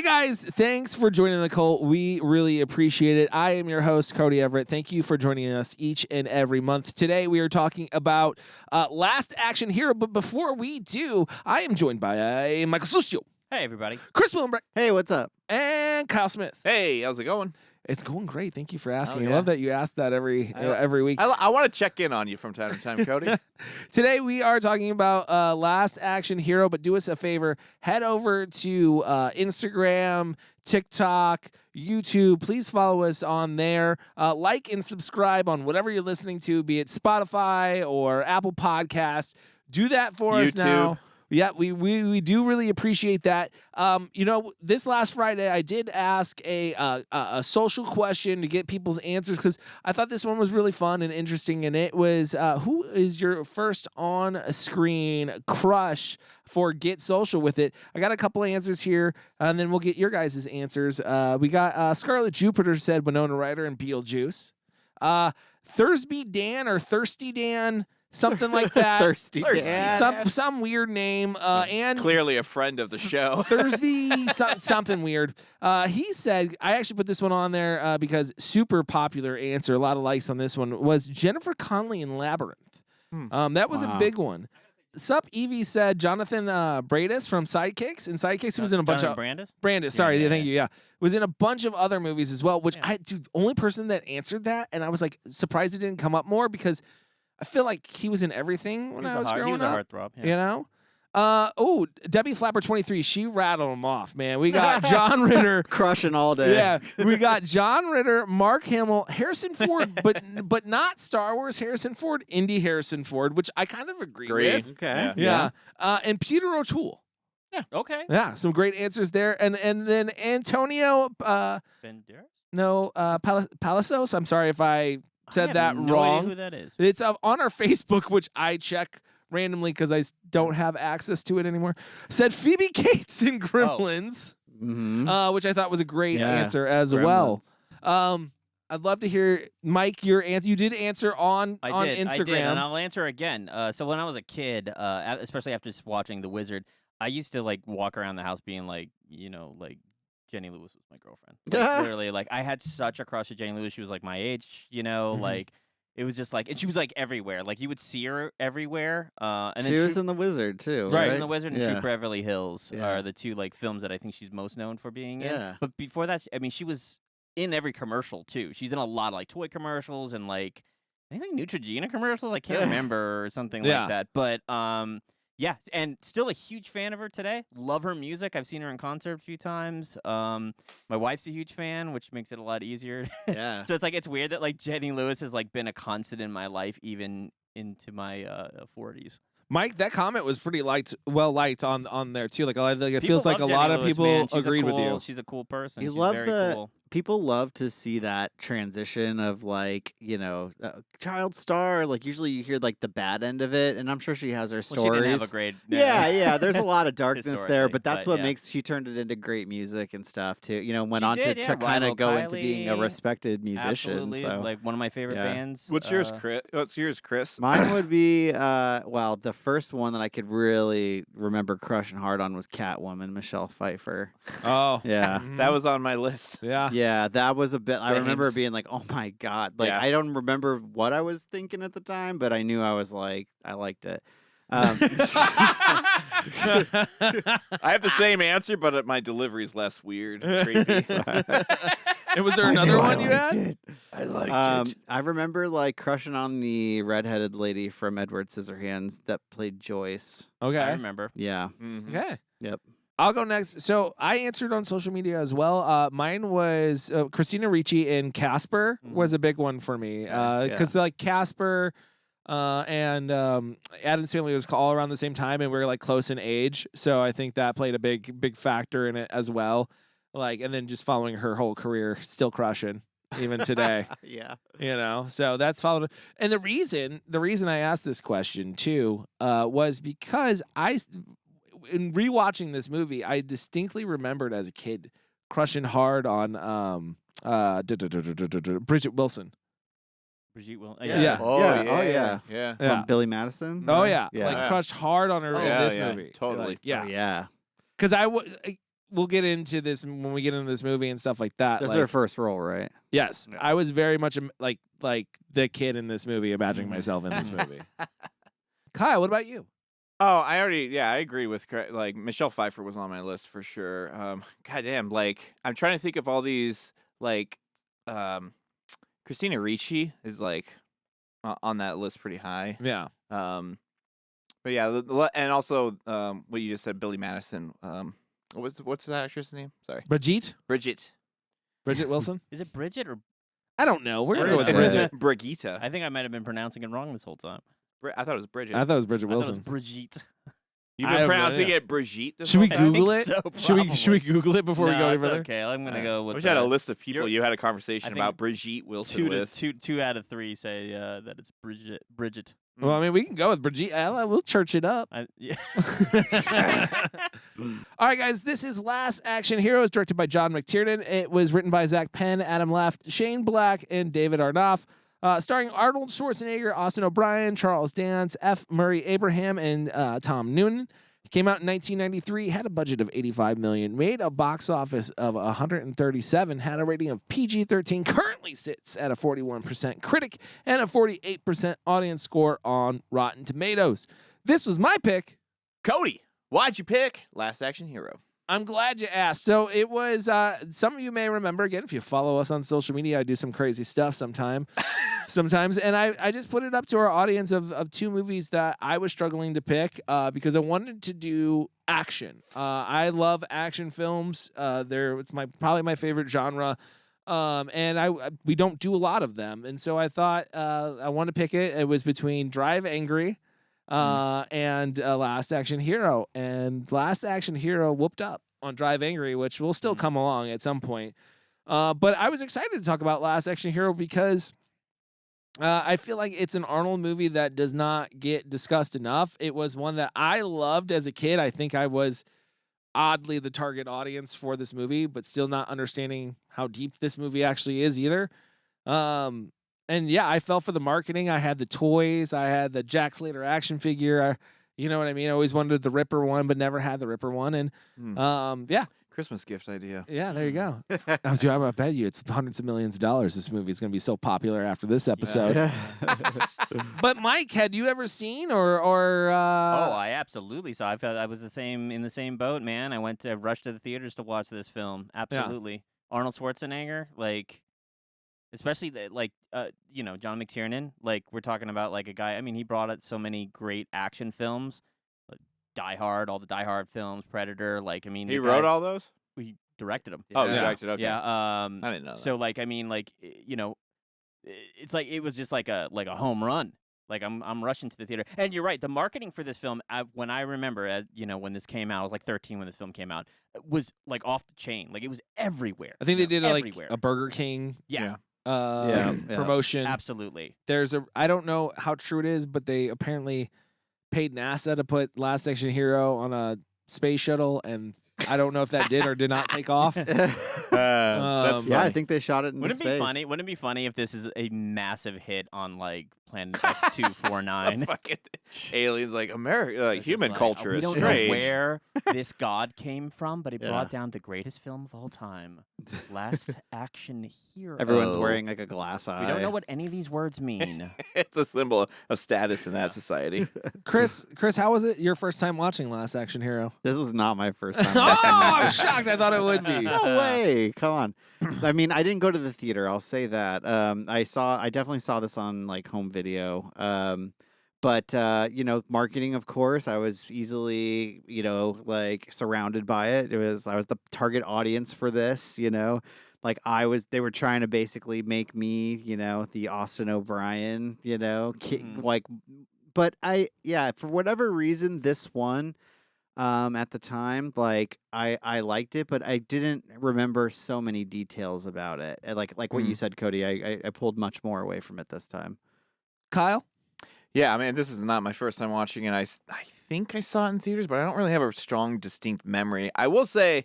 guys, thanks for joining the cult. We really appreciate it. I am your host, Cody Everett. Thank you for joining us each and every month. Today, we are talking about Last Action Hero. But before we do, I am joined by Michael Susio. Hey, everybody. Chris Willenbrecht. Hey, what's up? And Kyle Smith. Hey, how's it going? It's going great. Thank you for asking. Oh, I yeah. love that you ask that every week. I want to check in on you from time to time, Cody. Today we are talking about Last Action Hero, but do us a favor. Head over to Instagram, TikTok, YouTube. Please follow us on there. Like and subscribe on whatever you're listening to, be it Spotify or Apple Podcasts. Do that for us now. Yeah, we do really appreciate that. This last Friday I did ask a social question to get people's answers because I thought this one was really fun and interesting, and it was who is your first on-screen crush for Get Social With It? I got a couple of answers here, and then we'll get your guys' answers. We got Scarlet Jupiter said Winona Ryder and Beetlejuice. Thursby Dan or Thirsty Dan. Something like that. Thirsty Dan. Some weird name. And Clearly a friend of the show. Thursby, something weird. He said, I actually put this one on there because super popular answer, a lot of likes on this one, was Jennifer Connelly in Labyrinth. That was a big one. Sup Evie said Jonathan Brandis from Sidekicks. And Sidekicks was in a bunch of... Brandis, sorry, thank you, yeah. Was in a bunch of other movies as well, which only person that answered that, and I was like surprised it didn't come up more because I feel like he was in everything when I was growing up. He was a heartthrob, yeah. You know? Debbie Flapper 23, she rattled them off, man. We got John Ritter. Crushing all day. Yeah. We got John Ritter, Mark Hamill, Harrison Ford, but not Star Wars Harrison Ford, Indy Harrison Ford, which I kind of agree with. Okay. Yeah. And Peter O'Toole. Yeah, okay. Yeah, some great answers there. And then Antonio Banderas? No, Palacios. I'm sorry if I said that no wrong. idea who that is. It's on our Facebook, which I check randomly because I don't have access to it anymore. Said Phoebe Cates in Gremlins, which I thought was a great answer as well. I'd love to hear, Mike, your answer. You did answer on Instagram. I did, and I'll answer again. So when I was a kid, especially after just watching The Wizard, I used to like walk around the house being like, Jenny Lewis was my girlfriend. Like, literally, like I had such a crush on Jenny Lewis. She was like my age, like it was just like, and she was like everywhere. Like you would see her everywhere. And she was in The Wizard too, right? She was in The Wizard and Troop Beverly Hills are the two like films that I think she's most known for being in. But before that, I mean, she was in every commercial too. She's in a lot of like toy commercials and like I think Neutrogena commercials. I can't remember or something like that. But yeah, and still a huge fan of her today. Love her music. I've seen her in concert a few times. My wife's a huge fan, which makes it a lot easier. Yeah. So it's like it's weird that like Jenny Lewis has like been a constant in my life even into my 40s. Mike, that comment was pretty well liked on there too. Like it People feels like a love lot Jenny of Lewis, people man. agreed with you. She's a cool person. You She's love very cool. People love to see that transition of like, child star. Like usually you hear like the bad end of it, and I'm sure she has her stories. She didn't have a great. Yeah. There's a lot of darkness there, but that's what makes. she turned it into great music and stuff too. Went on did, to kind of go into Kylie, being a respected musician. Absolutely, So like one of my favorite bands. What's yours, Chris? Mine would be the first one that I could really remember crushing hard on was Catwoman, Michelle Pfeiffer. Oh, yeah, That was on my list. yeah, that was a bit. I remember Thanks. being like, "Oh my god!" Like I don't remember what I was thinking at the time, but I knew I was like, I liked it. I have the same answer, but my delivery's less weird, creepy. And was there another one you had? I liked it. I remember like crushing on the redheaded lady from Edward Scissorhands that played Joyce. Okay, I remember. Yeah. Okay. Yep. I'll go next. So I answered on social media as well. Mine was Christina Ricci in Casper was a big one for me because like Casper and Addams Family was all around the same time, and we were like close in age. So I think that played a big factor in it as well. Like, and then just following her whole career, still crushing even today. So that's followed. And the reason I asked this question too was because in rewatching this movie, I distinctly remembered as a kid crushing hard on Bridget Wilson. Brigitte Will. Yeah. From Billy Madison. Oh yeah. Like crushed hard on her in this movie. Totally. Like, yeah. Yeah. Because we'll get into this when we get into this movie and stuff like that. This is like, her first role, right? Yes, Yeah. I was very much like the kid in this movie, imagining myself in this movie. Kyle, what about you? Oh, I agree with like Michelle Pfeiffer was on my list for sure. Goddamn, like I'm trying to think of all these like, Christina Ricci is like on that list pretty high. Yeah. But yeah, and also what you just said, Billy Madison. What's that actress' name? Sorry, Brigitte Bridget Wilson. Is it Bridget or I don't know. We're gonna I go with don't know. Bridget. Brigitte. I think I might have been pronouncing it wrong this whole time. I thought it was Bridget. I thought it was Bridget I thought Wilson. it was Brigitte. You've I been have no pronouncing idea. it Brigitte. This Should we whole time? Google I it? think so, Should we probably. Google it before we No, go any it's further? okay. I'm gonna Alright. go I with. wish I had a the- list of people you're- you had a I conversation think about Brigitte Wilson two, with. two out of three say that it's Bridget. Well, I mean, we can go with Brigitte. We'll church it up. Yeah. All right, guys, this is Last Action Heroes, directed by John McTiernan. It was written by Zach Penn, Adam Left, Shane Black, and David Arnoff. Starring Arnold Schwarzenegger, Austin O'Brien, Charles Dance, F. Murray Abraham, and Tom Noonan. It came out in 1993, had a budget of $85 million, made a box office of $137, had a rating of PG-13, currently sits at a 41% critic and a 48% audience score on Rotten Tomatoes. This was my pick. Cody, why'd you pick Last Action Hero? I'm glad you asked. So it was, some of you may remember, again, if you follow us on social media, I do some crazy stuff sometimes. And I just put it up to our audience of two movies that I was struggling to pick because I wanted to do action. I love action films. It's probably my favorite genre. And we don't do a lot of them. And so I thought I want to pick it. It was between Drive Angry and Last Action Hero. And Last Action Hero whooped up on Drive Angry, which will still come along at some point. But I was excited to talk about Last Action Hero because I feel like it's an Arnold movie that does not get discussed enough. It was one that I loved as a kid. I think I was oddly the target audience for this movie, but still not understanding how deep this movie actually is either. And yeah, I fell for the marketing. I had the toys. I had the Jack Slater action figure. You know what I mean? I always wanted the Ripper one, but never had the Ripper one. And yeah. Christmas gift idea. Yeah, there you go. Oh, dude, I'm gonna bet you it's hundreds of millions of dollars. This movie is gonna be so popular after this episode. But Mike, had you ever seen or Oh, I absolutely saw. I was in the same boat, man. I went to rush to the theaters to watch this film. Absolutely, Arnold Schwarzenegger, like, especially John McTiernan. Like, we're talking about like a guy. I mean, he brought out so many great action films. Die Hard, all the Die Hard films, Predator. Like, I mean, He wrote all those? He directed them. Oh, Yeah. directed. Okay. Yeah. I didn't know that. So like, I mean, like, it's like it was just like a home run. Like I'm rushing to the theater, and you're right. The marketing for this film, when I remember, when this came out, I was like 13 when this film came out. Was like off the chain. Like, it was everywhere. I think they did like everywhere. a Burger King Yeah, promotion. absolutely. I don't know how true it is, but they apparently paid NASA to put Last Action Hero on a space shuttle, and I don't know if that did or did not take off. That's Um, Yeah, I funny. think they shot it in Wouldn't it space. be funny? Wouldn't it be funny if this is a massive hit on like Planet X249? Fucking aliens like America, like It's just human like, culture we is don't strange. know where this god came from, but it Yeah. brought down the greatest film of all time, Last Action Hero. Everyone's wearing like a glass eye. We don't know what any of these words mean. It's a symbol of status in that society. Chris, how was it your first time watching Last Action Hero? This was not my first time. Oh, watching I'm this. shocked. I thought it would be. No way! Come on. I mean, I didn't go to the theater. I'll say that. I definitely saw this on like home video. But marketing, of course, I was easily, like surrounded by it. I was the target audience for this. Like they were trying to basically make me, the Austin O'Brien, like. But for whatever reason, this one. At the time, like I liked it, but I didn't remember so many details about it. And like what you said, Cody, I pulled much more away from it this time. Kyle? Yeah, I mean, this is not my first time watching it. I think I saw it in theaters, but I don't really have a strong, distinct memory. I will say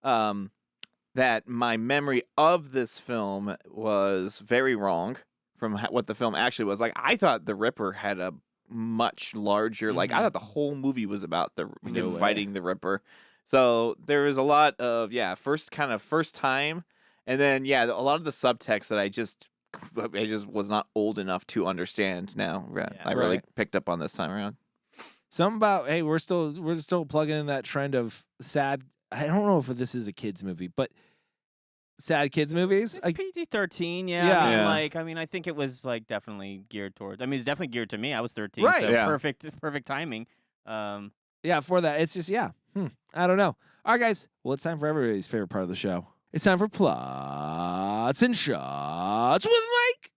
that my memory of this film was very wrong from what the film actually was. Like, I thought the Ripper had a much larger, like, I thought the whole movie was about him way. fighting the Ripper. So there is a lot of first time, and then a lot of the subtext that I just was not old enough to understand. Now I really picked up on this time around. Something about we're still plugging in that trend of sad. I don't know if this is a kids movie, but sad kids movies. It's PG-13, Yeah. I mean, I think it was like definitely geared towards. I mean, it's definitely geared to me. I was 13, Right. so Yeah. perfect timing. For that, it's just I don't know. All right, guys. Well, it's time for everybody's favorite part of the show. It's time for Plots and Shots with Mike.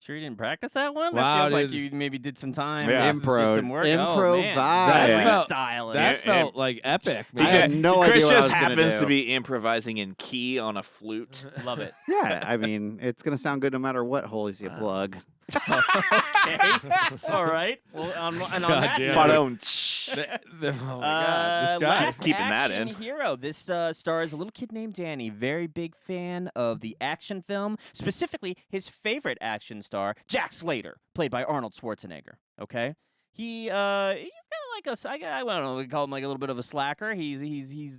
Sure you didn't practice that one? Wow, that feels like dude. you maybe did some time. Yeah. Did some work. Improvise. That felt like epic, man. I had no Chris idea what I just was gonna happens do. to be improvising in key on a flute. Love it. Yeah, I mean, it's gonna sound good no matter what holes you plug. Okay. All right. Well, on God that damn note, Oh my God, this guy. Last Keeping that Action in. Hero. This stars a little kid named Danny. Very big fan of the action film. Specifically, his favorite action star, Jack Slater, played by Arnold Schwarzenegger. Okay. He's kind of like I don't know. We call him like a little bit of a slacker. He's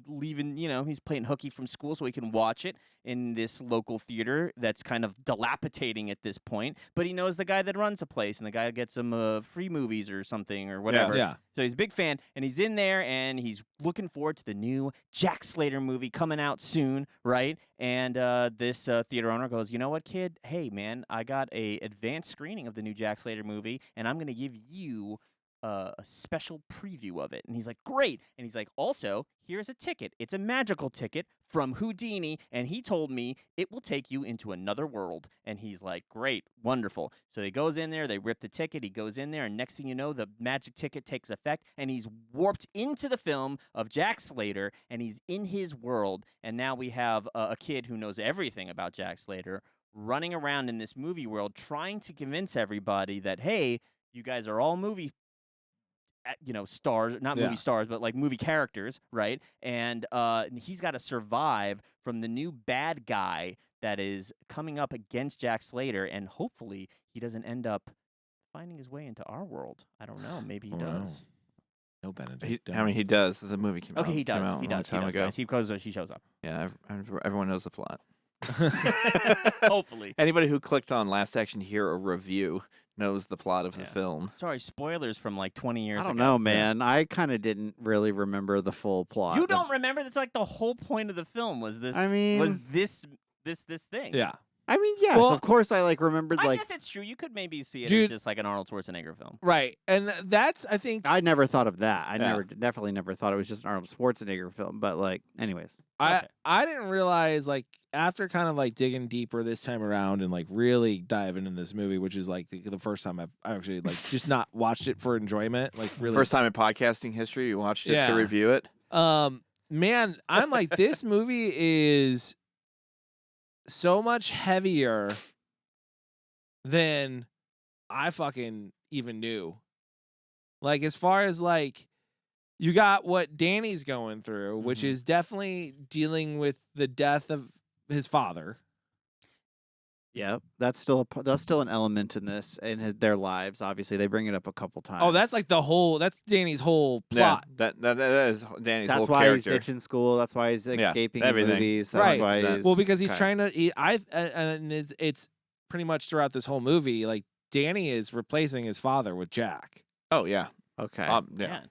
leaving. He's playing hooky from school so he can watch it in this local theater that's kind of dilapidating at this point. But he knows the guy that runs the place, and the guy gets him free movies or something or whatever. Yeah. So he's a big fan, and he's in there, and he's looking forward to the new Jack Slater movie coming out soon, right? And this theater owner goes, you know what, kid? Hey, man, I got a advanced screening of the new Jack Slater movie, and I'm going to give you a special preview of it. And he's like, great. And he's like, also, here's a ticket. It's a magical ticket from Houdini, and he told me it will take you into another world. And he's like, great, wonderful. So he goes in there, they rip the ticket, he goes in there, and next thing you know, the magic ticket takes effect, and he's warped into the film of Jack Slater, and he's in his world. And now we have a kid who knows everything about Jack Slater running around in this movie world trying to convince everybody that, hey, you guys are all movie stars, not movie stars, but like movie characters, right? And he's got to survive from the new bad guy that is coming up against Jack Slater, and hopefully he doesn't end up finding his way into our world. I don't know. Maybe he does. No Benedict. He does. The movie came out. Okay, he came does. out He a long does. time ago. Guys. He shows up. Yeah, everyone knows the plot. Hopefully. Anybody who clicked on Last Action Hero review knows the plot of the film. Sorry, spoilers from like 20 years ago. I don't know, man. I kind of didn't really remember the full plot. You don't remember? That's like the whole point of the film was this. I mean, was this thing? Yeah. I mean, yes, Well, of course. I remembered I like guess it's true. You could maybe see it Dude. as just like an Arnold Schwarzenegger film. Right. And that's, I think, I never thought of that. I Yeah. definitely never thought it was just an Arnold Schwarzenegger film. But anyways, Okay. I didn't realize, like, after kind of like digging deeper this time around and like really diving into this movie, which is like the first time I've actually like just not watched it for enjoyment, like really. First time in podcasting history, you watched it Yeah. to review it. Man, I'm like, this movie is so much heavier than I fucking even knew. Like, as far as like, you got what Danny's going through, which is definitely dealing with the death of his father. yeah, that's still an element in this in their lives. Obviously, they bring it up a couple times. Oh, that's like that's Danny's whole plot. Yeah, that is Danny's That's whole why character. he's ditching school. That's why he's escaping in everything. movies. That's Right. why he's Well, because he's okay. trying to. And it's pretty much throughout this whole movie, like Danny is replacing his father with Jack. Oh yeah, Okay. yeah. Man,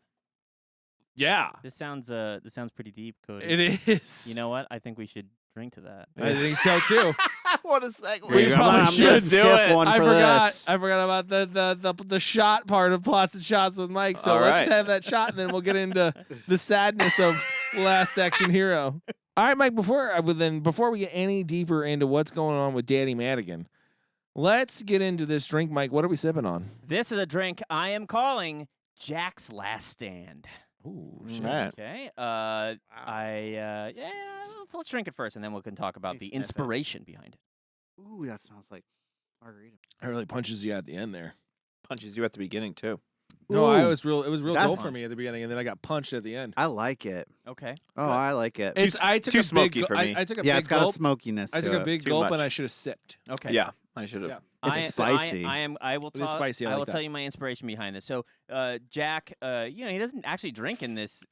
Yeah, this sounds pretty deep, Cody. it is. You know what? I think we should drink to that. I think so too. What a segue. We probably I'm should gonna do skip it. one I for forgot. this. I forgot about the shot part of Plots and Shots with Mike. So All let's right. have that shot, and then we'll get into the sadness of Last Action Hero. All right, Mike. Before we get any deeper into what's going on with Danny Madigan, let's get into this drink, Mike. What are we sipping on? This is a drink I am calling Jack's Last Stand. Ooh, shit. Right. Okay. Let's drink it first, and then we can talk about Hey, the sniff it. inspiration behind it. Ooh, that smells like margarita. It really punches you at the end there. Punches you at the beginning too. No, Ooh, it was real that's dull fun. for me at the beginning, and then I got punched at the end. I like it. Okay. Oh, good. I like it. I took too a big smoky gu- for me. I took a Yeah, big it's got gulp. a smokiness I to took a it. big Too gulp, and much. I should have sipped. Okay. Yeah, I should have. Yeah. It's spicy. I will It is tell, spicy, I I like will that. tell you my inspiration behind this. So, Jack, he doesn't actually drink in this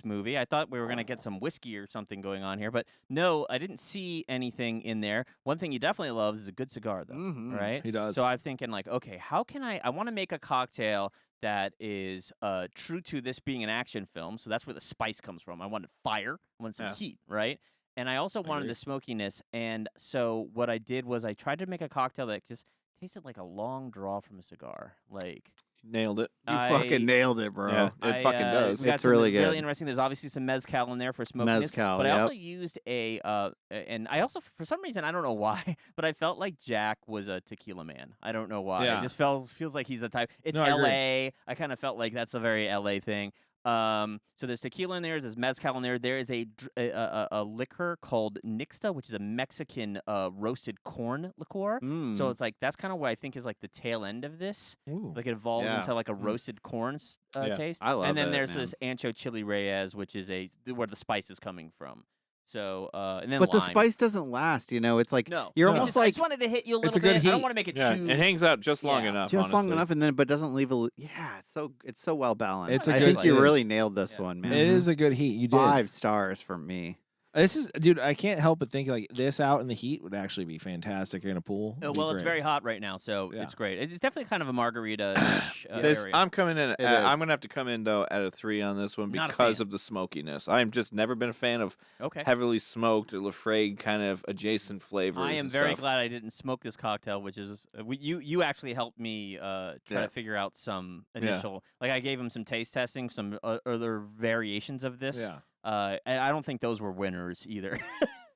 movie. I thought we were gonna get some whiskey or something going on here, but no, I didn't see anything in there. One thing he definitely loves is a good cigar, though. Mhm. Right? He does. So I'm thinking like, okay, how can I want to make a cocktail that is true to this being an action film. So that's where the spice comes from. I wanted fire, I wanted some heat, right? And I also wanted the smokiness. And so what I did was I tried to make a cocktail that just tasted like a long draw from a cigar. Like Nailed it. You fucking nailed it, bro. Yeah, it fucking does. we got It's some really good. Really interesting. There's obviously some mezcal in there for smokiness. Mezcal, but I yep. also used and I also, for some reason, I don't know why, but I felt like Jack was a tequila man. I don't know why. Yeah. It just feels like he's the type. It's No, I agree. L.A. I kind of felt like that's a very L.A. thing. So there's tequila in there. There's mezcal in there. There is a liquor called Nixta, which is a Mexican roasted corn liqueur. So it's like that's kind of what I think is like the tail end of this. Ooh. Like it evolves Yeah. into like a roasted corn taste. I love And then it, there's man. this Ancho Chili Reyes, which is where the spice is coming from. So and then But the lime. spice doesn't last, you know. It's like No, you're I almost just, I like just wanted to hit you a It's little a good bit. I don't heat. want to make it Yeah, too. it hangs out just long Yeah. enough. just long honestly. enough, and then but doesn't leave a. Yeah, it's so well balanced. It's a I good- think you it really is. nailed this Yeah. one, man. It is a good heat. You did. 5 stars from me. This is, dude. I can't help but think like this out in the heat would actually be fantastic in a pool. It'd be Well, it's great. very hot right now, so Yeah. it's great. It's definitely kind of a margarita-ish This, area. I'm coming in. It I'm is. gonna have to come in though at a 3 on this one Not a because fan. of the smokiness. I'm just never been a fan of Okay. heavily smoked or Lafrague kind of adjacent flavors. I am and very stuff. glad I didn't smoke this cocktail, which is you actually helped me try Yeah. to figure out some initial. Like I gave him some taste testing, some other variations of this. Yeah. And I don't think those were winners either.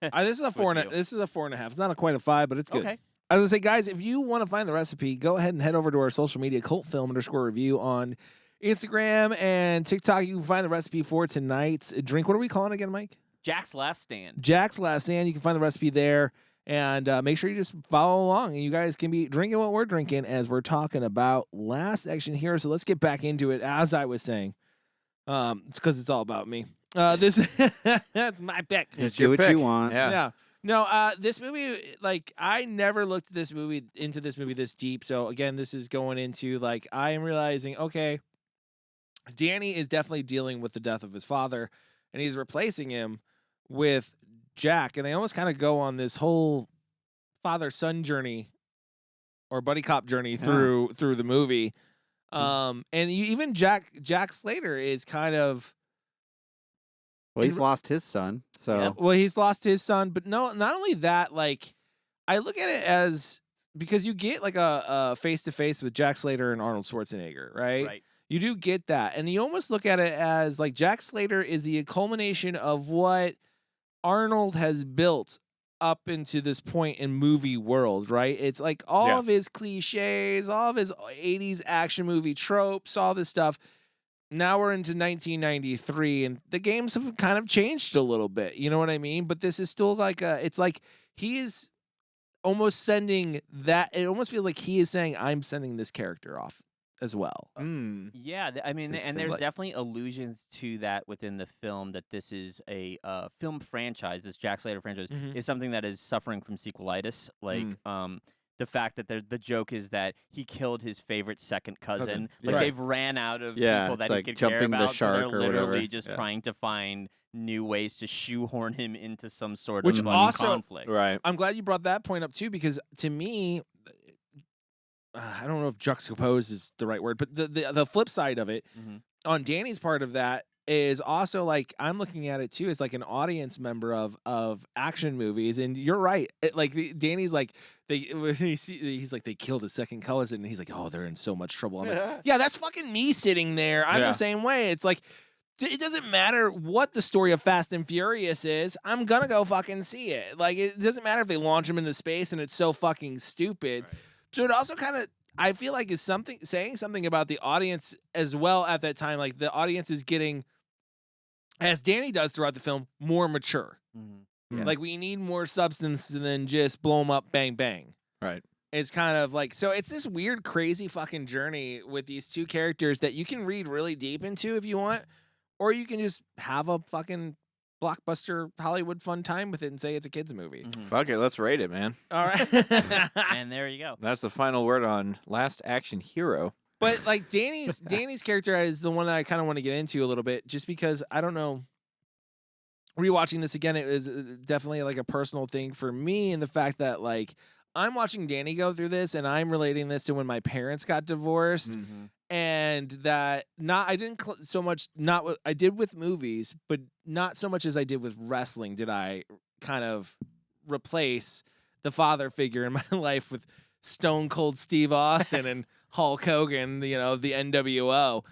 This is a four. With you. This is a 4.5. It's not quite a 5, but it's good. Okay. I was gonna say, guys, if you want to find the recipe, go ahead and head over to our social media, cultfilm_review on Instagram and TikTok. You can find the recipe for tonight's drink. What are we calling it again, Mike? Jack's Last Stand. Jack's Last Stand. You can find the recipe there. And make sure you just follow along, and you guys can be drinking what we're drinking as we're talking about Last Action Hero. So let's get back into it. As I was saying, it's because it's all about me. This that's my pick. Just your do what pick. you want. Yeah. No, this movie, like, I never looked at this movie this deep. So again, this is going into like I am realizing, okay, Danny is definitely dealing with the death of his father, and he's replacing him with Jack, and they almost kind of go on this whole father-son journey or buddy cop journey through the movie. And even Jack Slater is kind of. Well, he's lost his son, so Yeah. Well, he's lost his son, but no, not only that, like I look at it as because you get like a face-to-face with Jack Slater and Arnold Schwarzenegger, right? Right. You do get that. And you almost look at it as like Jack Slater is the culmination of what Arnold has built up into this point in movie world, right? It's like all Yeah. of his cliches, all of his 80s action movie tropes, all this stuff. Now we're into 1993 and the games have kind of changed a little bit. You know what I mean? But this is still like it's like he is almost sending that. It almost feels like he is saying, I'm sending this character off as well. Yeah, I mean, Just and seems there's like- definitely allusions to that within the film that this is a film franchise. This Jack Slater franchise Mhm. is something that is suffering from sequelitis. Like, the fact that the joke is that he killed his favorite second cousin. Like Right. they've ran out of Yeah, people that it's he like could care jumping the about. So shark they're or literally whatever. just Yeah. trying to find new ways to shoehorn him into some sort Which of also- conflict. Right. I'm glad you brought that point up too, because to me, I don't know if juxtapose is the right word, but the flip side of it Mhm. on Danny's part of that is also like I'm looking at it too as like an audience member of action movies, and you're right. Danny's like he's like they killed his second cousin, and he's like, oh, they're in so much trouble. I'm like, yeah, that's fucking me sitting there. I'm Yeah. the same way. It's like. It doesn't matter what the story of Fast and Furious is. I'm gonna go fucking see it. Like it doesn't matter if they launch him into space and it's so fucking stupid. Right. So it also kind of I feel like is saying something about the audience as well at that time. Like the audience is getting, as Danny does throughout the film, more mature. Mhm. Yeah. Like we need more substance than just blow them up, bang bang. Right. It's kind of like, so it's this weird, crazy fucking journey with these two characters that you can read really deep into if you want, or you can just have a fucking blockbuster Hollywood fun time with it and say it's a kid's movie. Fuck it, let's rate it, man. All right. And there you go. That's the final word on Last Action Hero. But like Danny's character is the one that I kind of want to get into a little bit, just because I don't know. Rewatching this again, it was definitely like a personal thing for me, and the fact that like I'm watching Danny go through this, and I'm relating this to when my parents got divorced, and that I didn't so much not what I did with movies, but not so much as I did with wrestling. Did I kind of replace the father figure in my life with Stone Cold Steve Austin and Hulk Hogan, the NWO,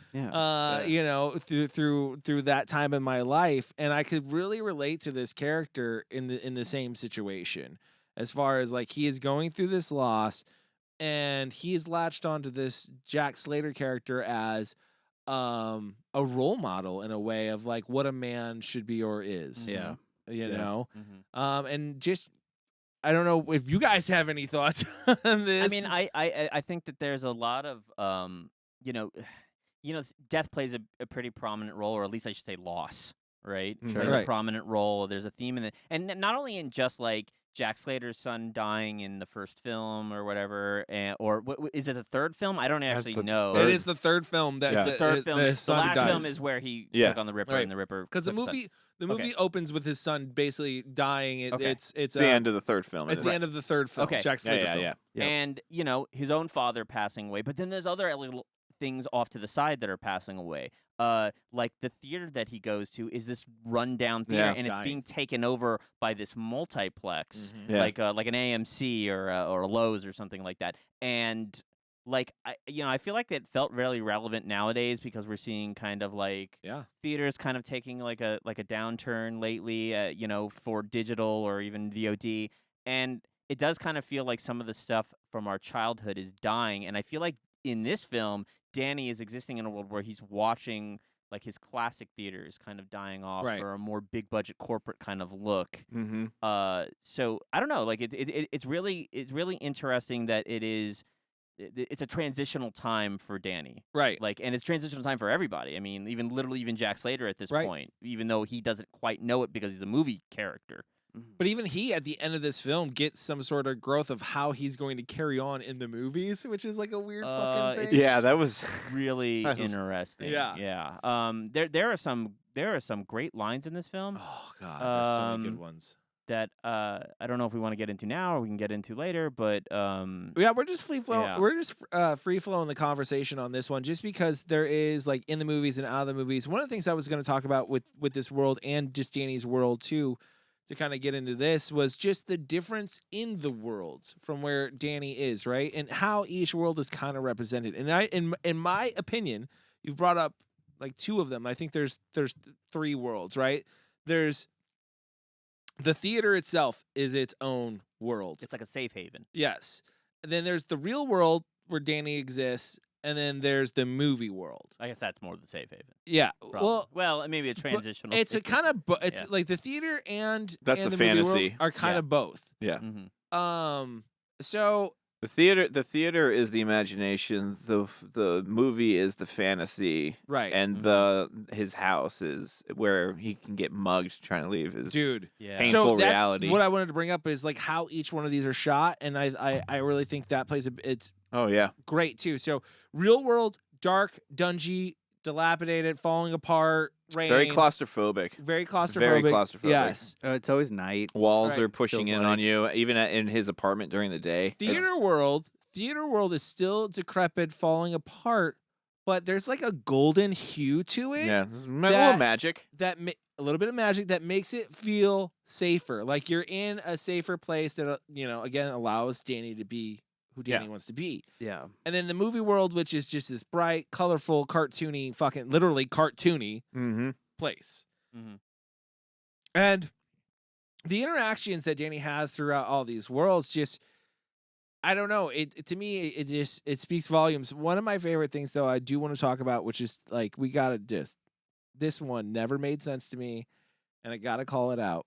through that time in my life, and I could really relate to this character in the same situation, as far as like he is going through this loss, and he's latched onto this Jack Slater character as a role model in a way of like what a man should be or is. Yeah, and just. I don't know if you guys have any thoughts on this. I mean, I think that there's a lot of death plays a pretty prominent role, or at least I should say loss, right? Sure. Plays a prominent role. There's a theme in it, and not only in just like Jack Slater's son dying in the first film or whatever, or is it the third film? I don't actually know. It is the third film that the third film. The son last dies. film is where he took on the Ripper, and the Ripper. Because the movie opens with his son basically dying. It's the end of the third film. It's the end of the third film. Okay. Jack Slater film. Yep. And his own father passing away, but then there's other little things off to the side that are passing away. Like the theater that he goes to is this rundown theater, and it's being taken over by this multiplex, like an AMC or a Lowe's or something like that. And like I feel like it felt really relevant nowadays, because we're seeing kind of like theaters kind of taking like a downturn lately, for digital or even VOD, and it does kind of feel like some of the stuff from our childhood is dying. And I feel like in this film, Danny is existing in a world where he's watching like his classic theaters kind of dying off, or a more big budget corporate kind of look. So I don't know, like it's really interesting that it's a transitional time for Danny, right? Like, and it's transitional time for everybody. I mean, even Jack Slater at this point, even though he doesn't quite know it because he's a movie character. But even he, at the end of this film, gets some sort of growth of how he's going to carry on in the movies, which is like a weird fucking thing. Yeah, that was really interesting. Yeah. There are some great lines in this film. Oh God, there's so many good ones. That I don't know if we want to get into now or we can get into later, but we're just free flowing. Yeah. We're just free flowing the conversation on this one, just because there is like in the movies and out of the movies. One of the things I was going to talk about with this world and just Danny's world too, to kind of get into this, was just the difference in the worlds from where Danny is, right, and how each world is kind of represented. And in my opinion, you've brought up like two of them. I think there's three worlds, right? There's the theater itself is its own world. It's like a safe haven. Yes. And then there's the real world where Danny exists, and then there's the movie world. I guess that's more the safe haven. Yeah. Probably. Well, maybe a transitional. It's a kind of it's like the theater and that's and the movie fantasy world are kind of both. Yeah. So the theater is the imagination. The movie is the fantasy. Right. And his house is where he can get mugged trying to leave his painful reality. What I wanted to bring up is like how each one of these are shot, and I really think that plays it's great too. So real world, dark, dungy, dilapidated, falling apart, rain. Very claustrophobic. Very claustrophobic. Very claustrophobic. Yes. It's always night. Walls are pushing in on you, even in his apartment during the day. Theater world is still decrepit, falling apart, but there's like a golden hue to it. Yeah, a little magic. A little bit of magic that makes it feel safer. Like you're in a safer place that, again, allows Danny to be who Danny wants to be. Yeah. And then the movie world, which is just this bright, colorful, cartoony, literally cartoony place. And the interactions that Danny has throughout all these worlds, just, I don't know. To me, it speaks volumes. One of my favorite things, though, I do want to talk about, which is like, we got to this one never made sense to me, and I got to call it out,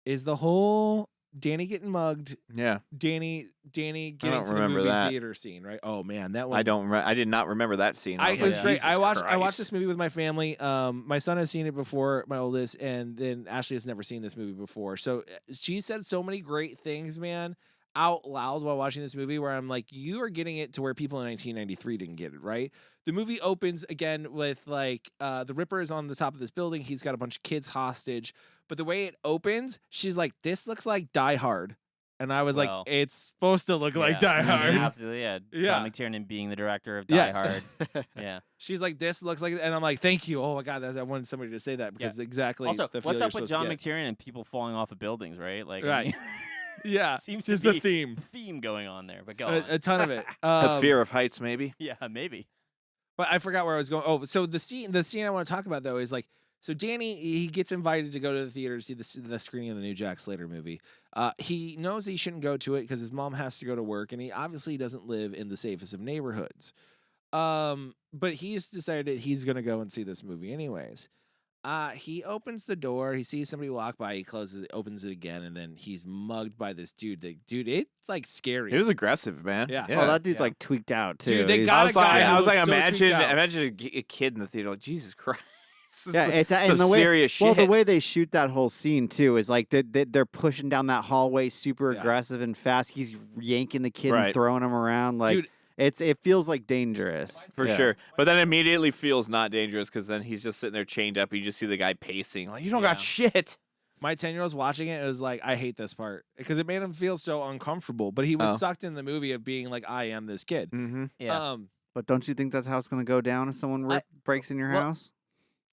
is the whole Danny getting mugged. Yeah. Danny getting to the remember movie that. theater scene, right? Oh man, that one. I did not remember that scene. It was great. I watched this movie with my family. My son has seen it before, my oldest, and then Ashley has never seen this movie before. So she said so many great things, man, out loud while watching this movie, where I'm like, you are getting it to where people in 1993 didn't get it, right? The movie opens again with like the Ripper is on the top of this building. He's got a bunch of kids hostage. But the way it opens, she's like, this looks like Die Hard. And I was like, it's supposed to look like Die Hard. Absolutely, yeah. John McTiernan being the director of Die Hard. Yeah. She's like, this looks like, and I'm like, thank you. Oh my God, I wanted somebody to say that because exactly. Also, the what's up with John McTiernan and people falling off of buildings, right? Like, right. I mean, yeah. Seems there's to be a theme. Theme going on there, but go on. A ton of it. A fear of heights, maybe. Yeah, maybe. But I forgot where I was going. Oh, so the scene I want to talk about though is like, so Danny, he gets invited to go to the theater to see the screening of the new Jack Slater movie. He knows he shouldn't go to it because his mom has to go to work, and he obviously doesn't live in the safest of neighborhoods. But he's decided he's going to go and see this movie anyways. He opens the door. He sees somebody walk by. He closes it, opens it again, and then he's mugged by this dude. Dude, it's like scary. It was aggressive, man. Yeah. Oh, that dude's like tweaked out too. Dude, they got a guy. I was like, so imagine a kid in the theater. Like, Jesus Christ. Yeah, it's and the way serious well, the way they shoot that whole scene too is like they're pushing down that hallway super aggressive and fast. He's yanking the kid and throwing him around like. Dude, it feels like dangerous for sure, but then immediately feels not dangerous because then he's just sitting there chained up. And you just see the guy pacing like you don't got shit. My 10-year-old's watching it. It was like I hate this part because it made him feel so uncomfortable. But he was sucked in the movie of being like I am this kid. Mm-hmm. Yeah. But don't you think that's how it's going to go down if someone breaks in your house?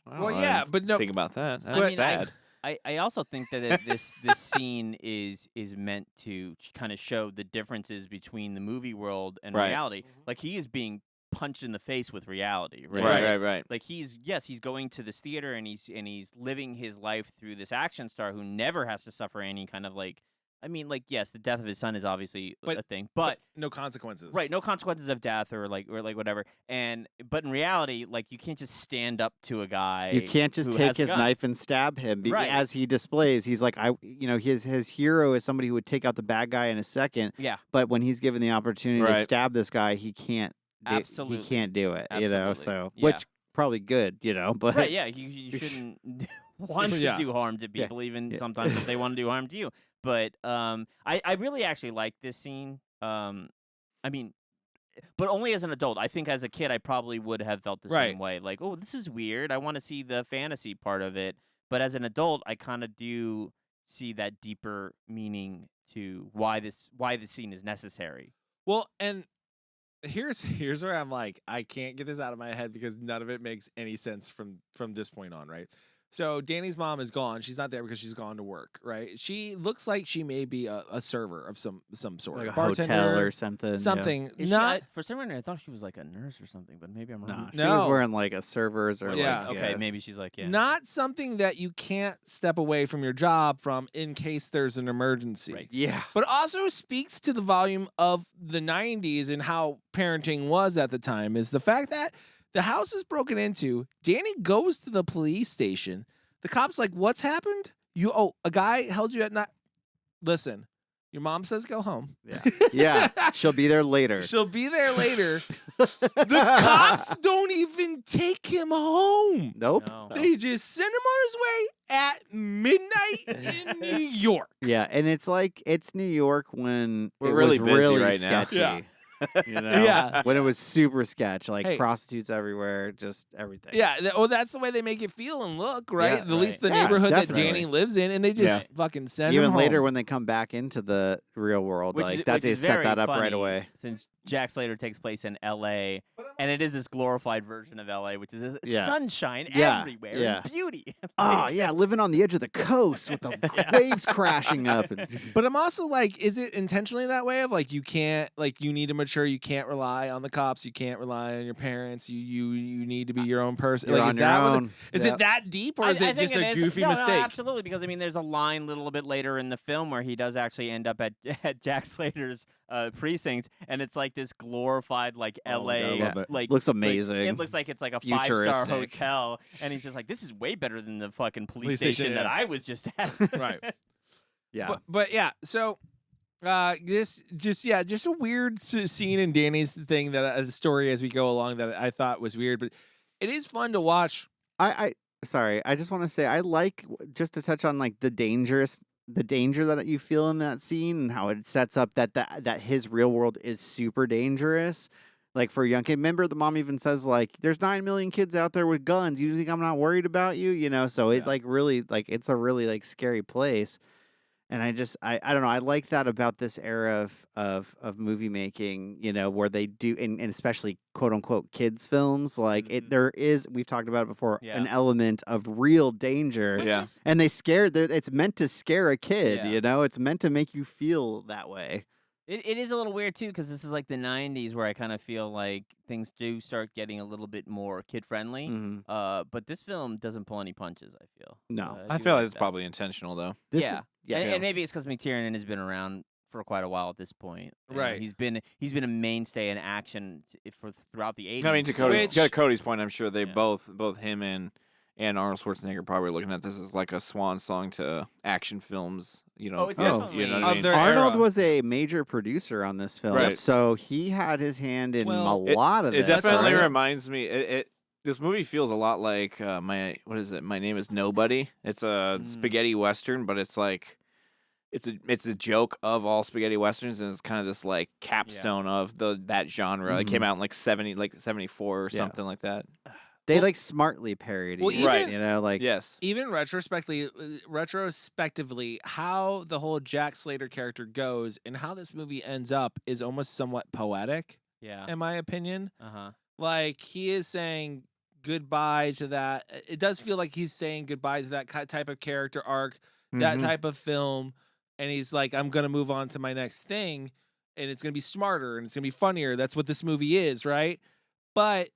Well, yeah, but no. Think about that. That's I mean, sad. I also think that this scene is meant to kind of show the differences between the movie world and reality. Like he is being punched in the face with reality, right? Right. Like he's going to this theater and he's living his life through this action star who never has to suffer any kind of like. I mean, like, yes, the death of his son is obviously a thing, but no consequences. Right, no consequences of death or whatever. But in reality, like, you can't just stand up to a guy. You can't just take his knife and stab him as he displays. He's like, his hero is somebody who would take out the bad guy in a second. Yeah. But when he's given the opportunity to stab this guy, he can't. Absolutely. He can't do it. Absolutely. So which probably good. But right, yeah, you shouldn't want to do harm to people, even sometimes if they want to do harm to you. But I really actually like this scene. I mean, but only as an adult. I think as a kid, I probably would have felt the same way. Like, oh, this is weird. I want to see the fantasy part of it. But as an adult, I kind of do see that deeper meaning to why this scene is necessary. Well, and here's where I'm like, I can't get this out of my head because none of it makes any sense from this point on, right? So Danny's mom is gone. She's not there because she's gone to work, right? She looks like she may be a server of some sort, like a bartender hotel or something. Something. Yeah. For some reason, I thought she was like a nurse or something, but maybe I'm wrong. No, she was wearing like a server's or okay, maybe she's like not something that you can't step away from your job from in case there's an emergency. Right. Yeah, but also speaks to the volume of the 90s and how parenting was at the time is the fact that the house is broken into. Danny goes to the police station. The cop's like, what's happened? A guy held you at night. Listen, your mom says go home. Yeah. She'll be there later. The cops don't even take him home. Nope. No. They just send him on his way at midnight in New York. Yeah, and it's like it's New York when we're it really was busy really right sketchy. now. Yeah. When it was super sketch, like prostitutes everywhere, just everything. Yeah, that's the way they make it feel and look, right? Yeah, At least the neighborhood that definitely. Danny lives in, and they just fucking send him Even home. later when they come back into the real world, they set that up right away. Since Jack Slater takes place in L.A., and it is this glorified version of L.A., which is sunshine everywhere and beauty. Oh, yeah, living on the edge of the coast with the waves crashing up. But I'm also like, is it intentionally that way of like you can't, like you need to mature, you can't rely on the cops, you can't rely on your parents, you need to be your own person. You're like, on your own. Is it that deep or is it just a goofy mistake? No, absolutely, because I mean there's a line a little bit later in the film where he does actually end up at Jack Slater's precinct, and it's like this glorified like LA, like looks amazing. It looks like it's like a 5-star hotel, and he's just like, this is way better than the fucking police station that I was just at. Right. Yeah. But yeah, so this just a weird scene in Danny's thing that the story as we go along that I thought was weird, but it is fun to watch. Sorry, I just want to say I like just to touch on like the danger that you feel in that scene and how it sets up that his real world is super dangerous. Like for a young kid, remember the mom even says like, "There's 9 million kids out there with guns. You think I'm not worried about you?" You know, so it like really like it's a really like scary place. And I don't know. I like that about this era of movie making, you know, where they do, and especially quote unquote kids films. Like there is, we've talked about it before, an element of real danger. And it's meant to scare a kid, you know, it's meant to make you feel that way. It is a little weird, too, because this is like the 90s where I kind of feel like things do start getting a little bit more kid-friendly. But this film doesn't pull any punches, I feel. No. I feel like it's probably intentional, though. And maybe it's because McTiernan has been around for quite a while at this point. Right. He's been a mainstay in action throughout the 80s. I mean, to Cody's point, I'm sure they both him and Arnold Schwarzenegger probably looking at this as like a swan song to action films. You know, it's definitely you know what I mean? Arnold era. was a major producer on this film, so he had his hand in a lot of it. this. It definitely reminds me. This movie feels a lot like My Name is Nobody. It's a spaghetti western, but it's like it's a joke of all spaghetti westerns, and it's kind of this like capstone of that genre. It came out in like 74 or something like that. They like smartly parody, even, you know, like even retrospectively, how the whole Jack Slater character goes and how this movie ends up is almost somewhat poetic. Yeah, in my opinion. Like he is saying goodbye to that. It does feel like he's saying goodbye to that type of character arc, that type of film, and he's like, I'm gonna move on to my next thing, and it's gonna be smarter and it's gonna be funnier. That's what this movie is, right? But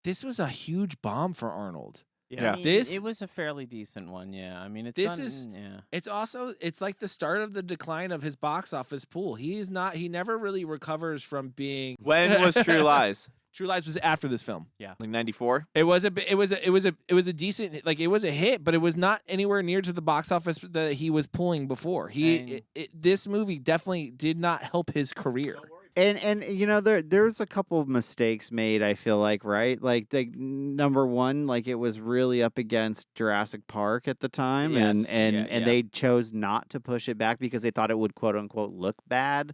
this was a huge bomb for Arnold. I mean, it was a fairly decent one. Yeah, I mean, it's also like the start of the decline of his box office pool. He never really recovers from being. When was True Lies? True Lies was after this film. Yeah, like 94. It was a decent, like it was a hit, but it was not anywhere near to the box office that he was pulling before. This movie definitely did not help his career. And you know there's a couple of mistakes made, I feel like, right? Like number one, like it was really up against Jurassic Park at the time, and they chose not to push it back because they thought it would quote unquote look bad.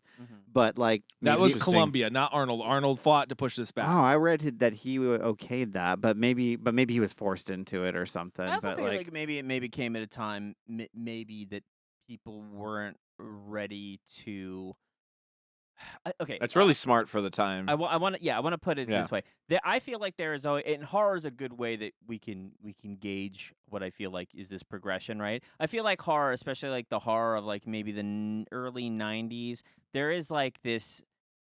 But like that was Columbia, not Arnold. Arnold fought to push this back. Oh, I read that he okayed that, but maybe he was forced into it or something. I also think like maybe it came at a time maybe that people weren't ready to. Okay, that's really smart for the time. I want to put it this way. I feel like there is always, and horror is a good way that we can gauge what I feel like is this progression, right? I feel like horror, especially like the horror of like maybe the early 90s, there is like this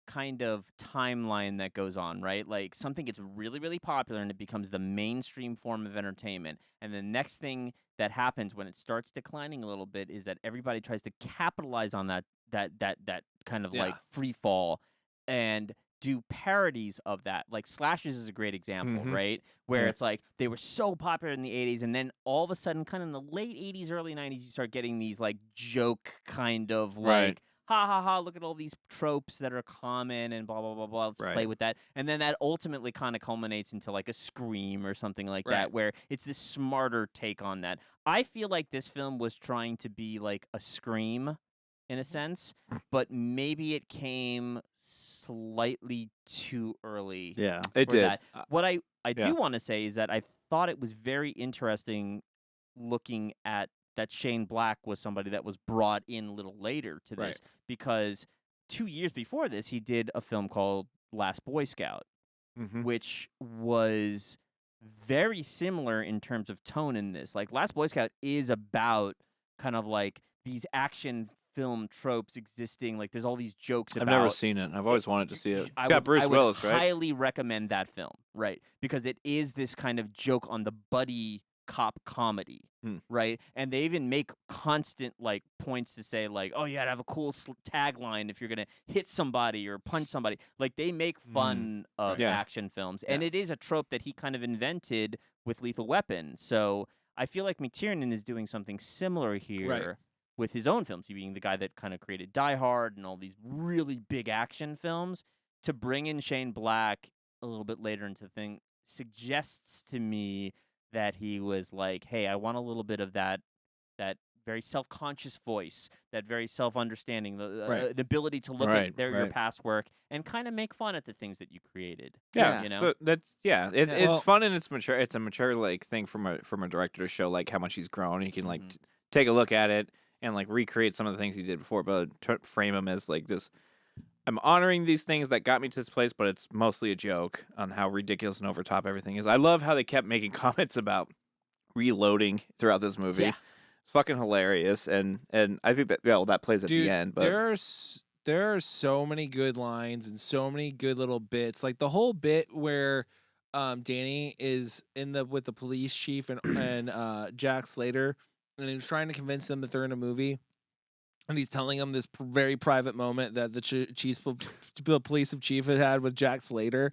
kind of timeline that goes on, right? Like something gets really, really popular and it becomes the mainstream form of entertainment. And the next thing that happens when it starts declining a little bit is that everybody tries to capitalize on that kind of like free fall and do parodies of that. Like Slashers is a great example, right? Where it's like they were so popular in the 80s, and then all of a sudden, kind of in the late 80s, early 90s, you start getting these like joke kind of like ha ha ha, look at all these tropes that are common and blah blah blah blah. Let's play with that. And then that ultimately kind of culminates into like a Scream or something like that, where it's this smarter take on that. I feel like this film was trying to be like a Scream in a sense, but maybe it came slightly too early. Yeah, it did. That. What I do want to say is that I thought it was very interesting looking at that Shane Black was somebody that was brought in a little later to this, because 2 years before this, he did a film called Last Boy Scout, which was very similar in terms of tone in this. Like Last Boy Scout is about kind of like these action film tropes existing. Like there's all these jokes about. I've never seen it. I've always wanted to see it. It's got Bruce Willis, right? I would highly recommend that film, right? Because it is this kind of joke on the buddy cop comedy, right? And they even make constant like points to say like, oh, you gotta have a cool tagline if you're gonna hit somebody or punch somebody. Like they make fun of action films, and it is a trope that he kind of invented with Lethal Weapon. So I feel like McTiernan is doing something similar here. with his own films, he being the guy that kind of created Die Hard and all these really big action films, to bring in Shane Black a little bit later into the thing suggests to me that he was like, hey, I want a little bit of that very self-conscious voice, that very self-understanding, the ability to look at your past work and kind of make fun at the things that you created. Yeah, you know, so it's fun and it's mature. It's a mature like thing from a director to show like how much he's grown. He can like take a look at it and like recreate some of the things he did before, but frame him as like this. I'm honoring these things that got me to this place, but it's mostly a joke on how ridiculous and overtop everything is. I love how they kept making comments about reloading throughout this movie. Yeah. It's fucking hilarious, and I think that that plays at the end. But there are so many good lines and so many good little bits, like the whole bit where Danny is with the police chief and Jack Slater, and he's trying to convince them that they're in a movie. And he's telling him this very private moment that the police chief had with Jack Slater.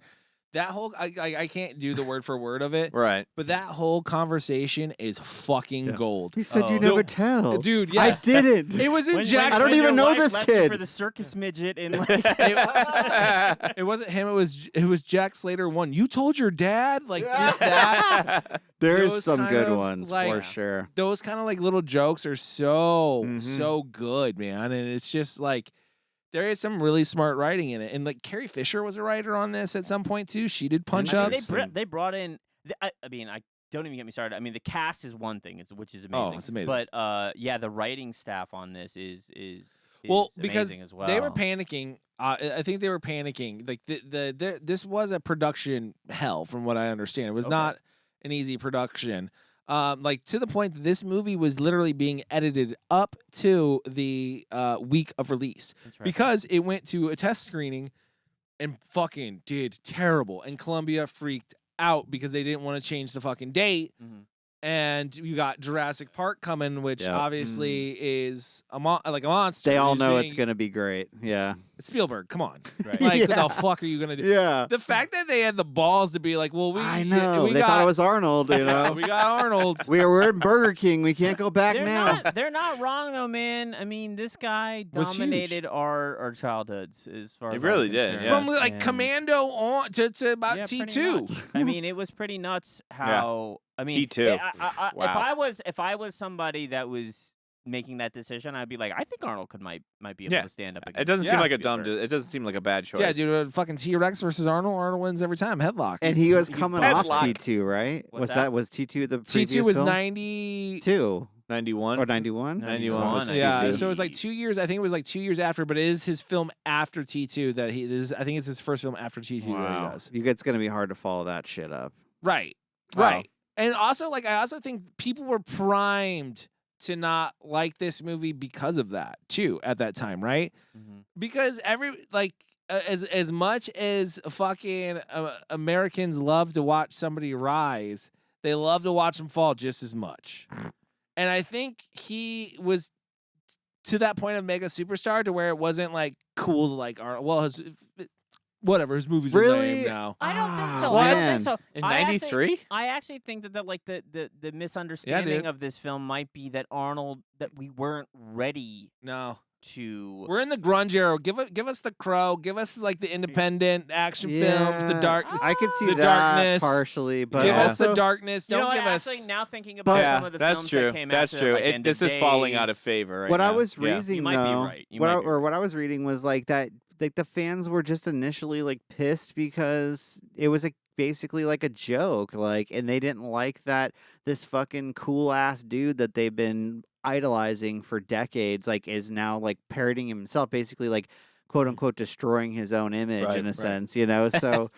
That whole I can't do the word for word of it, right? But that whole conversation is fucking gold. He said you never tell, dude. Yes. I didn't. It was in Jack. I don't even know this kid. For the circus midget and it wasn't him. It was Jack Slater 1. You told your dad, like just that. There's some good ones for sure. Those kind of like little jokes are so good, man, and it's just like. There is some really smart writing in it. And, like, Carrie Fisher was a writer on this at some point, too. She did punch-ups. They brought in... I mean, don't even get me started. I mean, the cast is one thing, which is amazing. Oh, it's amazing. But, the writing staff on this is because amazing as well. They were panicking. I think they were panicking. Like, this was a production hell, from what I understand. It was not an easy production. Like to the point that this movie was literally being edited up to the week of release because it went to a test screening and fucking did terrible. And Columbia freaked out because they didn't want to change the fucking date. And you got Jurassic Park coming, which obviously is like a monster. They all know it's going to be great. Yeah. It's Spielberg. Come on. Right. Like, what the fuck are you going to do? Yeah. The fact that they had the balls to be like, well, I know. They thought it was Arnold, you know? We got Arnold. We're in Burger King. We can't go back now. They're not wrong, though, man. I mean, this guy dominated our childhoods as far as he really did. Yeah. From like Commando on to about T2. I mean, it was pretty nuts how... I mean, T2. Wow. If I was somebody that was making that decision, I'd be like, I think Arnold might be able to stand up against. It doesn't seem like it doesn't seem like a bad choice. Yeah, dude, fucking T-Rex versus Arnold. Arnold wins every time. Headlock. And he was coming off T2, right? Was T2 the previous T2 was film? 92. 91 or 91? 91. Yeah, so it was like 2 years. I think it was like 2 years after, but it is his film after T2 that I think it's his first film after T2 that he does. It's going to be hard to follow that shit up. Right. Wow. Right. And also, like, I also think people were primed to not like this movie because of that too at that time, right? Because as much as fucking Americans love to watch somebody rise, they love to watch them fall just as much. And I think he was to that point of mega superstar to where it wasn't like cool to like Arnold. Well, his movies are lame now. I don't think so. I don't think so. In 93? I actually think that like the misunderstanding of this film might be that that we weren't ready. No. We're in the grunge era. Give us The Crow. Give us like the independent action films. The dark. I could see the that darkness partially, but give us the darkness. Don't give us. Actually, now thinking about some of the films that came that's after, true. like, This is falling out of favor. Right what now. I was reading, you might be right. What I was reading was like that. Like the fans were just initially like pissed because it was basically like a joke, like, and they didn't like that this fucking cool ass dude that they've been idolizing for decades, like, is now like parroting himself, basically like quote unquote destroying his own image in a sense, you know. So,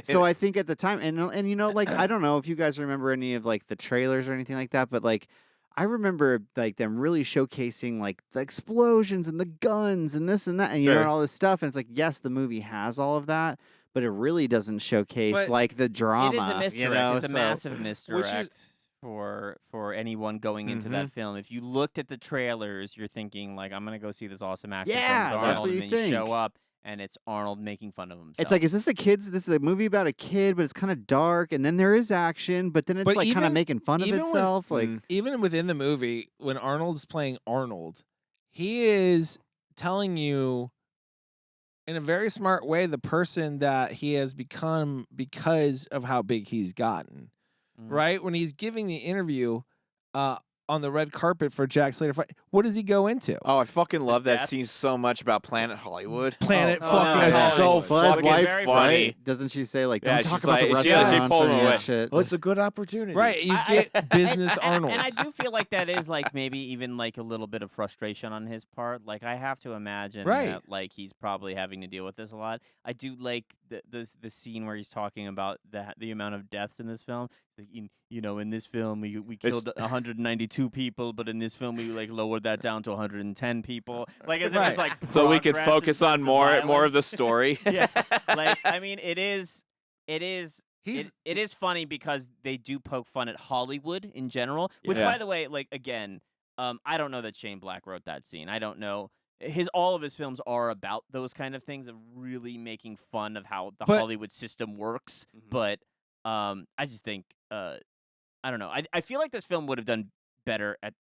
so I think at the time, and you know, like I don't know if you guys remember any of like the trailers or anything like that, but like. I remember like them really showcasing like the explosions and the guns and this and that and you know all this stuff, and it's like yes, the movie has all of that, but it really doesn't showcase like the drama. It is a misdirect. You know? It's a massive misdirect for anyone going into that film. If you looked at the trailers, you're thinking like, I'm gonna go see this awesome action film with Arnold, that's what you and think. you show up and it's Arnold making fun of himself. It's like, is this this is a movie about a kid, but it's kind of dark, and then there is action, but then it's like kind of making fun of itself. Even within the movie, when Arnold's playing Arnold, he is telling you in a very smart way the person that he has become because of how big he's gotten. Right? When he's giving the interview on the red carpet for Jack Slater fight, what does he go into? Oh, I fucking love that scene so much about Planet Hollywood. Planet fucking Hollywood. So fucking wife, funny. Doesn't she say like, don't talk she's about the like- restaurants she pulled and him away. that shit? Well, it's a good opportunity. Right, you get business Arnold. And I do feel like that is like maybe even like a little bit of frustration on his part. Like I have to imagine that like he's probably having to deal with this a lot. I do like the scene where he's talking about the amount of deaths in this film. You know, in this film we killed 192 people, but in this film we like lowered that down to 110 people. Like as if it's like so we could progress in focus on terms of more of violence. the story. Yeah, like I mean, it is funny because they do poke fun at Hollywood in general. Which, by the way, like again, I don't know that Shane Black wrote that scene. I don't know. All of his films are about those kind of things of really making fun of how the Hollywood system works. But I just think I don't know. I feel like this film would have done better at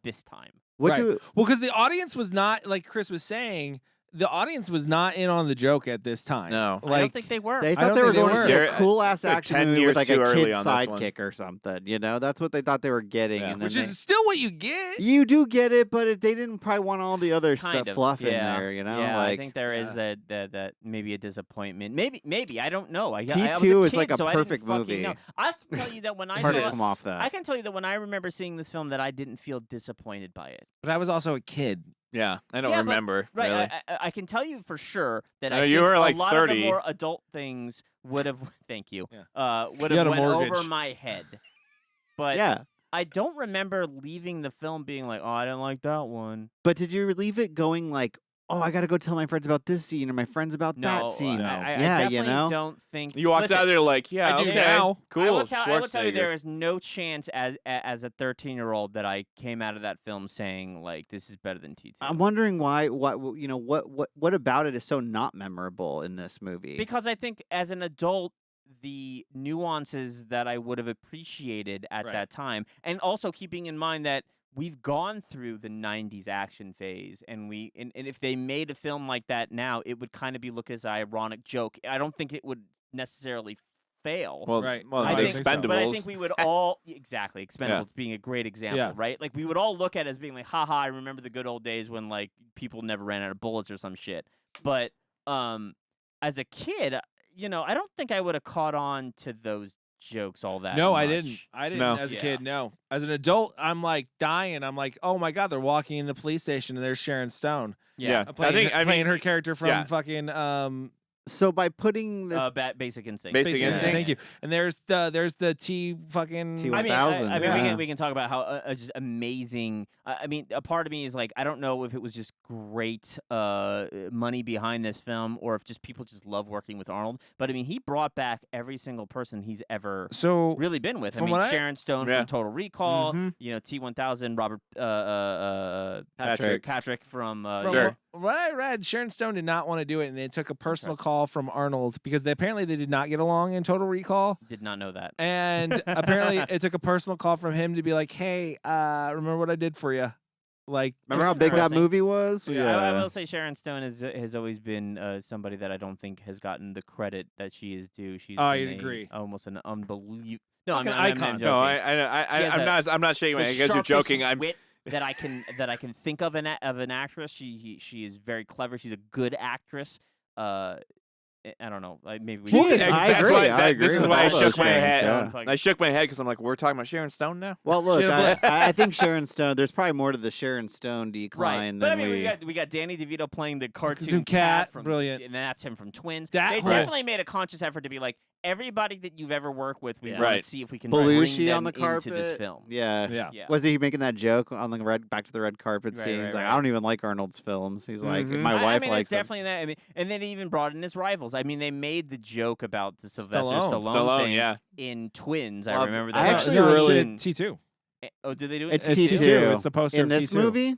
this time. Well, because the audience was not, like Chris was saying, the audience was not in on the joke at this time. No. I don't think they were. They thought they were going to see a cool ass They're action 10 movie years with like too a early kid on this one. sidekick or something. You know, that's what they thought they were getting. Yeah. And then Which is still what you get. You do get it, but they didn't probably want all the other Kind of, fluff in yeah. there. You know, Yeah, like I think there is that maybe a disappointment. Maybe I don't know. I was T2 a is kid, like a so I didn't perfect fucking movie. know. I can tell you that when I it's hard to saw come off that. I can tell you that when I remember seeing this film that I didn't feel disappointed by it. But I was also a kid. Yeah, I don't Yeah, but- remember. Right, Really. I can tell you for sure that No, I you think were like a lot 30. of the more adult things would have. Thank you. Would You had have a went over mortgage. my head. But yeah. I don't remember leaving the film being like, oh, I didn't like that one. But did you leave it going like, oh, I got to go tell my friends about this scene or my friends about No, that scene? I yeah, definitely you know. don't think You walked listen, out of there like, yeah, I do okay, now. cool. I will tell you, Schwarzenegger. there is no chance as a 13-year-old that I came out of that film saying like this is better than T2. I'm wondering why. What about it is so not memorable in this movie? Because I think as an adult, the nuances that I would have appreciated at that time, and also keeping in mind that we've gone through the 90s action phase, and if they made a film like that now, it would kind of be looked as an ironic joke. I don't think it would necessarily fail. Well, I the think, Expendables. but I think we would all Expendables being a great example, right? Like we would all look at it as being like, haha, I remember the good old days when like people never ran out of bullets or some shit. But as a kid, I don't think I would have caught on to those jokes all that No, much. I didn't. I didn't No. as a kid, no. As an adult, I'm like dying. I'm like, oh my God, they're walking in the police station and there's Sharon Stone. Yeah. Playing her character from yeah. fucking so by putting this Basic Instinct. Basic Instinct. Thank you. And there's the T fucking T1000. I mean, yeah. we can talk about how just amazing. I mean, a part of me is like, I don't know if it was just great money behind this film, or if just people just love working with Arnold. But I mean, he brought back every single person he's ever really been with. I from mean, what I- Sharon Stone Yeah. from Total Recall. Mhm. T1000, Robert Patrick from. Sure. What I read, Sharon Stone did not want to do it, and it took a personal call from Arnold because they did not get along in Total Recall. Did not know that. And apparently, it took a personal call from him to be like, "Hey, remember what I did for you?" Like, Remember how big that Interesting. movie was? I will say Sharon Stone has always been somebody that I don't think has gotten the credit that she is due. She's I been agree. Almost an unbelievable. No, Fucking I'm icon. joking. No, She has I'm not shaking my the head. I guess you're sharpest joking. I'm wit that I can think of an actress. She is very clever. She's a good actress. I don't know. Like maybe we She need is. to- I That's agree. why- I This is agree why I with all shook those my things, head. yeah. I shook my head because I'm like, we're talking about Sharon Stone now. Well, look, Should've I think Sharon Stone. There's probably more to the Sharon Stone decline Right, but I than mean, we got Danny DeVito playing the cartoon cat, from brilliant. and that's him from Twins. That They whole- definitely made a conscious effort to be like everybody that you've ever worked with. We Yeah. want Right. to see if we can bring Belushi them on the carpet. into this film. Yeah. yeah. Yeah. Was he making that joke on the back to the red carpet Right, scene? right, He's like, right. I don't even like Arnold's films. He's like, Mhm. my I wife mean, likes it's definitely that. I mean, and then he even brought in his rivals. I mean, they made the joke about the Sylvester Stallone thing yeah. in Twins. Well, I remember that. I actually No, it's really- in T2. Oh, did they do it? It's It's T2. It's the poster in of this T2. movie.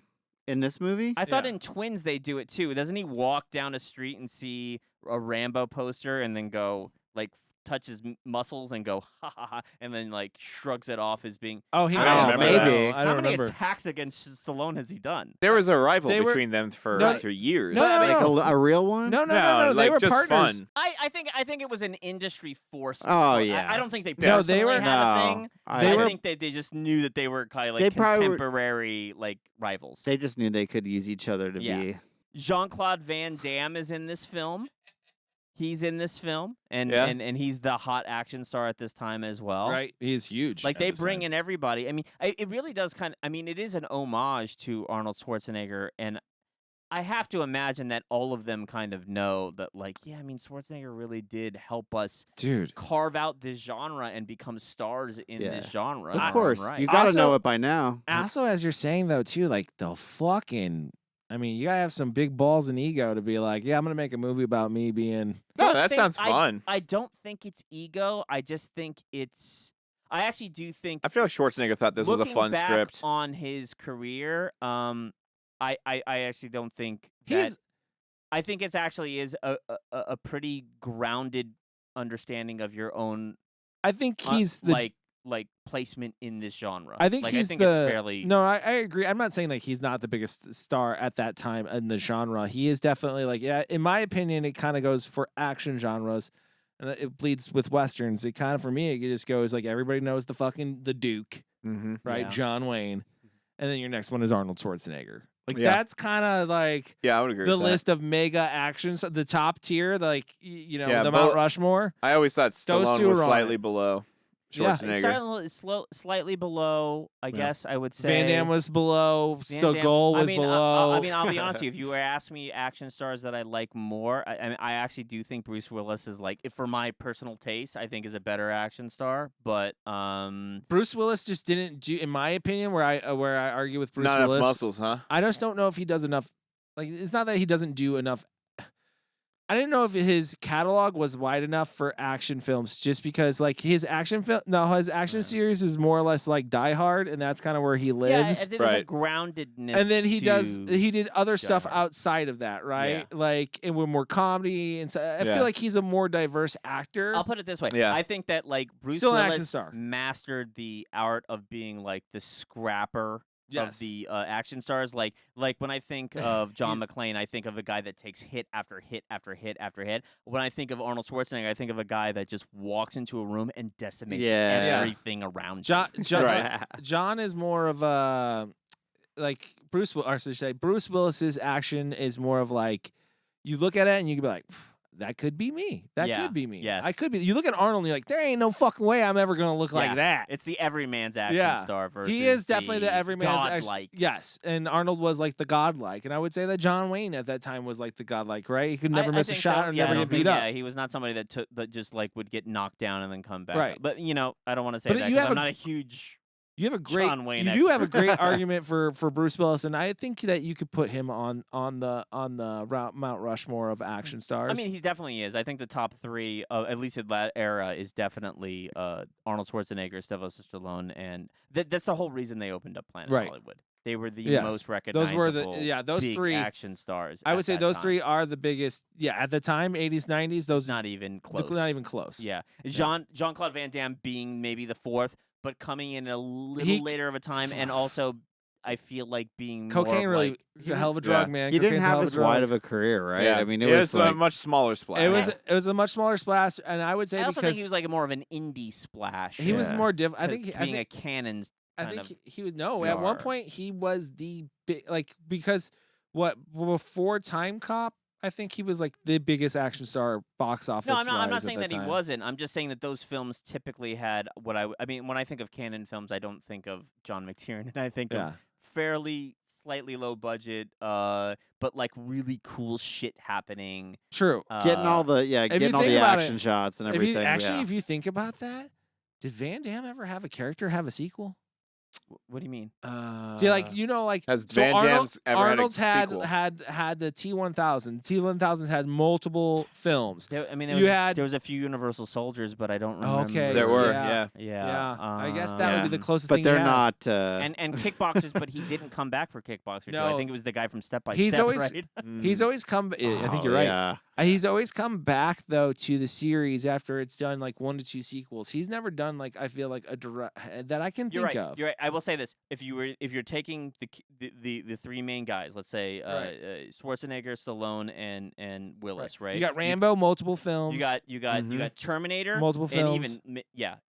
In this movie? I thought in Twins they do it too. Doesn't he walk down a street and see a Rambo poster and then go like touch his muscles and go ha ha ha, and then like shrugs it off as being. Oh, he I might don't remember maybe. that. I How don't many remember. attacks against Stallone has he done? There was a rival They were- between them for No, years. no, Like a real one? No, No, They like, were just partners. fun. I think it was an industry force. Oh, yeah. I don't think they No, personally they were- had a No. thing. I- I were- think that they just knew that they were kind of They like probably were- contemporary like rivals. They just knew they could use each other to Yeah. be. Jean-Claude Van Damme is in this film. He's in this film, and Yeah. and he's the hot action star at this time as well. Right, he is huge. Like at they this bring time. in everybody. I mean, it really does kind of. I mean, it is an homage to Arnold Schwarzenegger, and I have to imagine that all of them kind of know that. Like, yeah, I mean, Schwarzenegger really did help us dude. carve out this genre and become stars in Yeah. this genre. Of in course. their own You right. got to Also- know it by now. Also, as you're saying though, too, like the fucking. I mean, you gotta have some big balls and ego to be like, yeah, I'm gonna make a movie about me being. No, Don't that think- sounds fun. I don't think it's ego. I just think it's. I actually do think. I feel like Schwarzenegger thought this was a looking fun back script. on his career. I actually don't think that. He's- I think it's actually is a pretty grounded understanding of your own I think he's the. like placement in this genre. I think like, he's I think the. it's fairly No, I agree. I'm not saying like he's not the biggest star at that time in the genre. He is definitely like, yeah. In my opinion, it kind of goes for action genres, and it bleeds with westerns. It kind of for me, it just goes like everybody knows the Duke, Mm-hmm. right? Yeah. John Wayne, and then your next one is Arnold Schwarzenegger. Like Yeah. that's kind of like Yeah, I would agree the with that. list of mega actions, the top tier, like Yeah, the Mount but- Rushmore. I always thought Those Stallone two was are on slightly it. below Yeah. Schwarzenegger. slightly below. I Yeah. guess I would say Van Damme was below. Van Still Damme- Goal was I mean, below. I mean, I'll be honest with you. If you were asking me action stars that I like more, I mean, I actually do think Bruce Willis is like, for my personal taste, I think is a better action star. But Bruce Willis just didn't do, in my opinion, where I argue with Bruce Not enough Willis. muscles, huh? I just don't know if he does enough. Like, it's not that he doesn't do enough. I didn't know if his catalog was wide enough for action films, just because like his action his action series is more or less like Die Hard, and that's kind of where he yeah, lives. I think there's a Right. groundedness. And then he to did other stuff Hard. outside of that, right? Like, and with more comedy, and so I Yeah. feel like he's a more diverse actor. I'll put it this way. Yeah. I think that like Bruce Still an action Willis star. mastered the art of being like the scrapper Yes. of the action stars. Like when I think of John McClane, I think of a guy that takes hit after hit after hit after hit. When I think of Arnold Schwarzenegger, I think of a guy that just walks into a room and decimates Yeah. everything around. John, him. John, John is more of a like Bruce. Or I should say, Bruce Willis's action is more of like you look at it and you can be like, that could be me. That Yeah, could be me. yes. I could be. You look at Arnold and you're like, there ain't no fucking way I'm ever gonna look Yeah, like that. It's the everyman's action Yeah. star versus He is definitely the everyman's action. godlike. Yes, and Arnold was like the godlike, and I would say that John Wayne at that time was like the godlike, right? He could never I miss a think shot so. or Yeah, I never don't get beat think- up. Yeah, he was not somebody that just like would get knocked down and then come back. Right. But I don't want to say But that you 'cause have I'm a- not a huge. You have a great, John Wayne you do have a expert. great argument for Bruce Willis, and I think that you could put him on the Mount Rushmore of action stars. I mean, he definitely is. I think the top three, at least in that era, is definitely Arnold Schwarzenegger, Sylvester Stallone, and that's the whole reason they opened up Planet Right. Hollywood. They were the Yes. most Those recognizable. were those big three action stars. I would at say that those time. three are the biggest. Yeah, at the time, 80s, 90s, those Not even close. not even close. Yeah, Jean-Claude Van Damme being maybe the fourth, but coming in a little He- later of a time, and also I feel like being Cocaine more of, really like, a hell of a drug, Yeah. man. He didn't Cocaine's a hell have of a as drug. wide of a career, right? Yeah. I mean, it was a like, much smaller splash. It was a much smaller splash, and I would say I also because think he was like more of an indie splash. he was Yeah. more different. I to think being a canon. I kind think of he was at one star. point he was the big because before Time Cop, I think he was like the biggest action star box office. No, I'm not wise saying at that he time. wasn't. I'm just saying that those films typically had what I mean, when I think of canon films, I don't think of John McTiernan. I think Yeah. of fairly slightly low budget, but like really cool shit happening. True. getting all the if you getting all think the about action it, shots and If everything. you yeah. if you think about that, did Van Damme ever have a character have a sequel? What do you mean? Do like like has so Van Damme's ever Arnold's had a sequel? had the T-1000. T-1000 had multiple films. There was a few Universal Soldiers, but I don't remember. Okay, There were, yeah. Yeah. I guess that would be the closest But thing. they're he had. not. And Kickboxers, but he didn't come back for Kickboxer. No. I think it was the guy from Step by He's Step. always- right? He's always come. I think you're right. Yeah. He's always come back though to the series after it's done like 1 to 2 sequels. He's never done like I feel like a direct that I can You're think right. of. You're right. I will say this: if you're taking the 3 main guys, let's say Schwarzenegger, Stallone, and Willis, right? You got Rambo, multiple films. You got Terminator, Multiple films. and even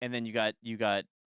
and then you got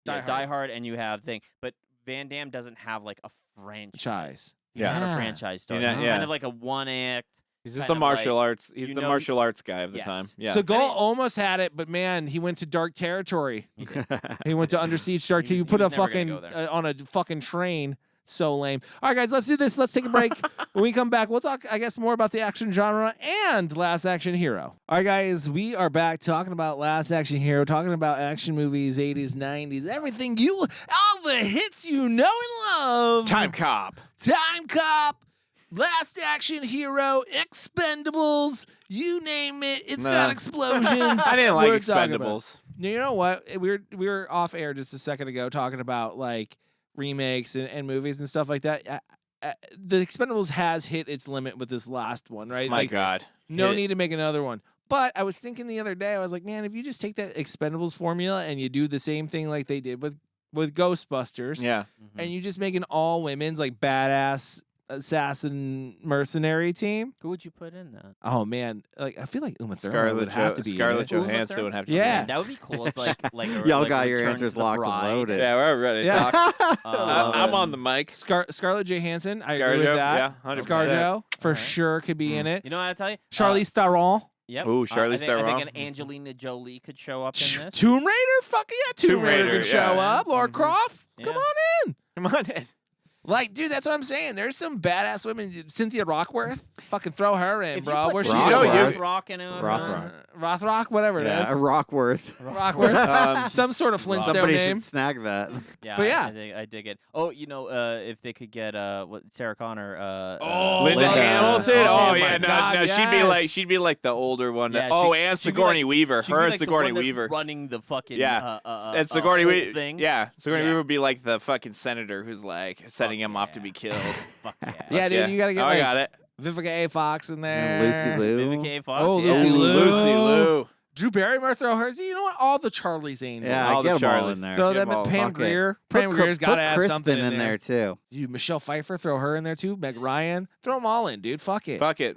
Die Hard, and you have thing. But Van Damme doesn't have like a franchise. He's not a franchise star. Yeah, He's yeah. kind of like a one act. He's just kind a of martial like, arts. He's the martial arts guy of the time. Yeah. Seagal almost had it, but man, he went to dark territory. He did. He went to Under Siege Dark He You was put a never gonna fucking go there. on a fucking train. So lame. All right, guys, let's do this. Let's take a break. When we come back, we'll talk, I guess, more about the action genre and Last Action Hero. All right, guys, we are back talking about Last Action Hero, talking about action movies, 80s, 90s, everything all the hits you know and love. Time Cop. Time Cop, Last Action Hero, Expendables, you name it. It's got explosions. I didn't like We're talking about- Expendables. You know what? We were off air just a second ago talking about like remakes and movies and stuff like that. The Expendables has hit its limit with this last one, right? My like, God. no need to make another one. But I was thinking the other day, I was like, man, if you just take that Expendables formula and you do the same thing like they did with Ghostbusters, Yeah. and you just make an all women's like badass assassin mercenary team. Who would you put in that? Oh man, like I feel like Uma Thurman would have to be in Scarlett it. Johansson would have to Yeah. be That would be cool. It's like Y'all like got your Return answers to the locked and Bride. loaded. Yeah, we're ready to Yeah. talk. Uh, I'm on the mic. Scarlett Johansson, I agree with ScarJo, that. yeah, 100%. ScarJo for Alright. sure could be in it. You know what I tell you? Charlize Theron. Yep. Ooh, I Charlize think Theron. an Angelina Jolie could show up in this. Tomb Raider? Fuck yeah, Tomb Raider could show yeah. up. Laura Croft, come Yeah. on in. Come on in. Like, dude, that's what I'm saying. There's some badass women. Cynthia Rockworth, fucking throw her in, If bro. you put Where's she Rock- going? Rock- Rock in it. Rothrock, whatever it is. Yeah, Rockworth. Rockworth. Some sort of Flintstone Somebody name. should snag that. Yeah, But yeah. I dig it. Oh, if they could get Sarah Connor. Linda Linda. Hamilton. Oh, Oh, my yeah, God, no, yes. she'd be like the older one. Yeah, and she'd be Sigourney like- Weaver. she'd Her be and like the Sigourney one that Weaver. running the fucking Yeah, and and Sigourney whole Weaver. thing. Yeah, Sigourney Yeah. Weaver would be like the fucking senator who's like setting him off to be killed. Fuck yeah. Yeah, dude, you gotta get I like got it. Vivica A. Fox in there. Lucy Liu. Vivica A. Fox. Oh, yeah. Lucy Liu. Lucy Liu. Drew Barrymore, throw her. You know what? All the Charlies Angels. Yeah, All the get them all Charlies. in there. Throw Get them them at all. Pam Fuck it. Grier. Put Pam Cri- Grier's got to put have Crispin something in there too. Dude, Michelle Pfeiffer, throw her in there too. Meg Ryan, throw them all in, dude. Fuck it. Fuck it.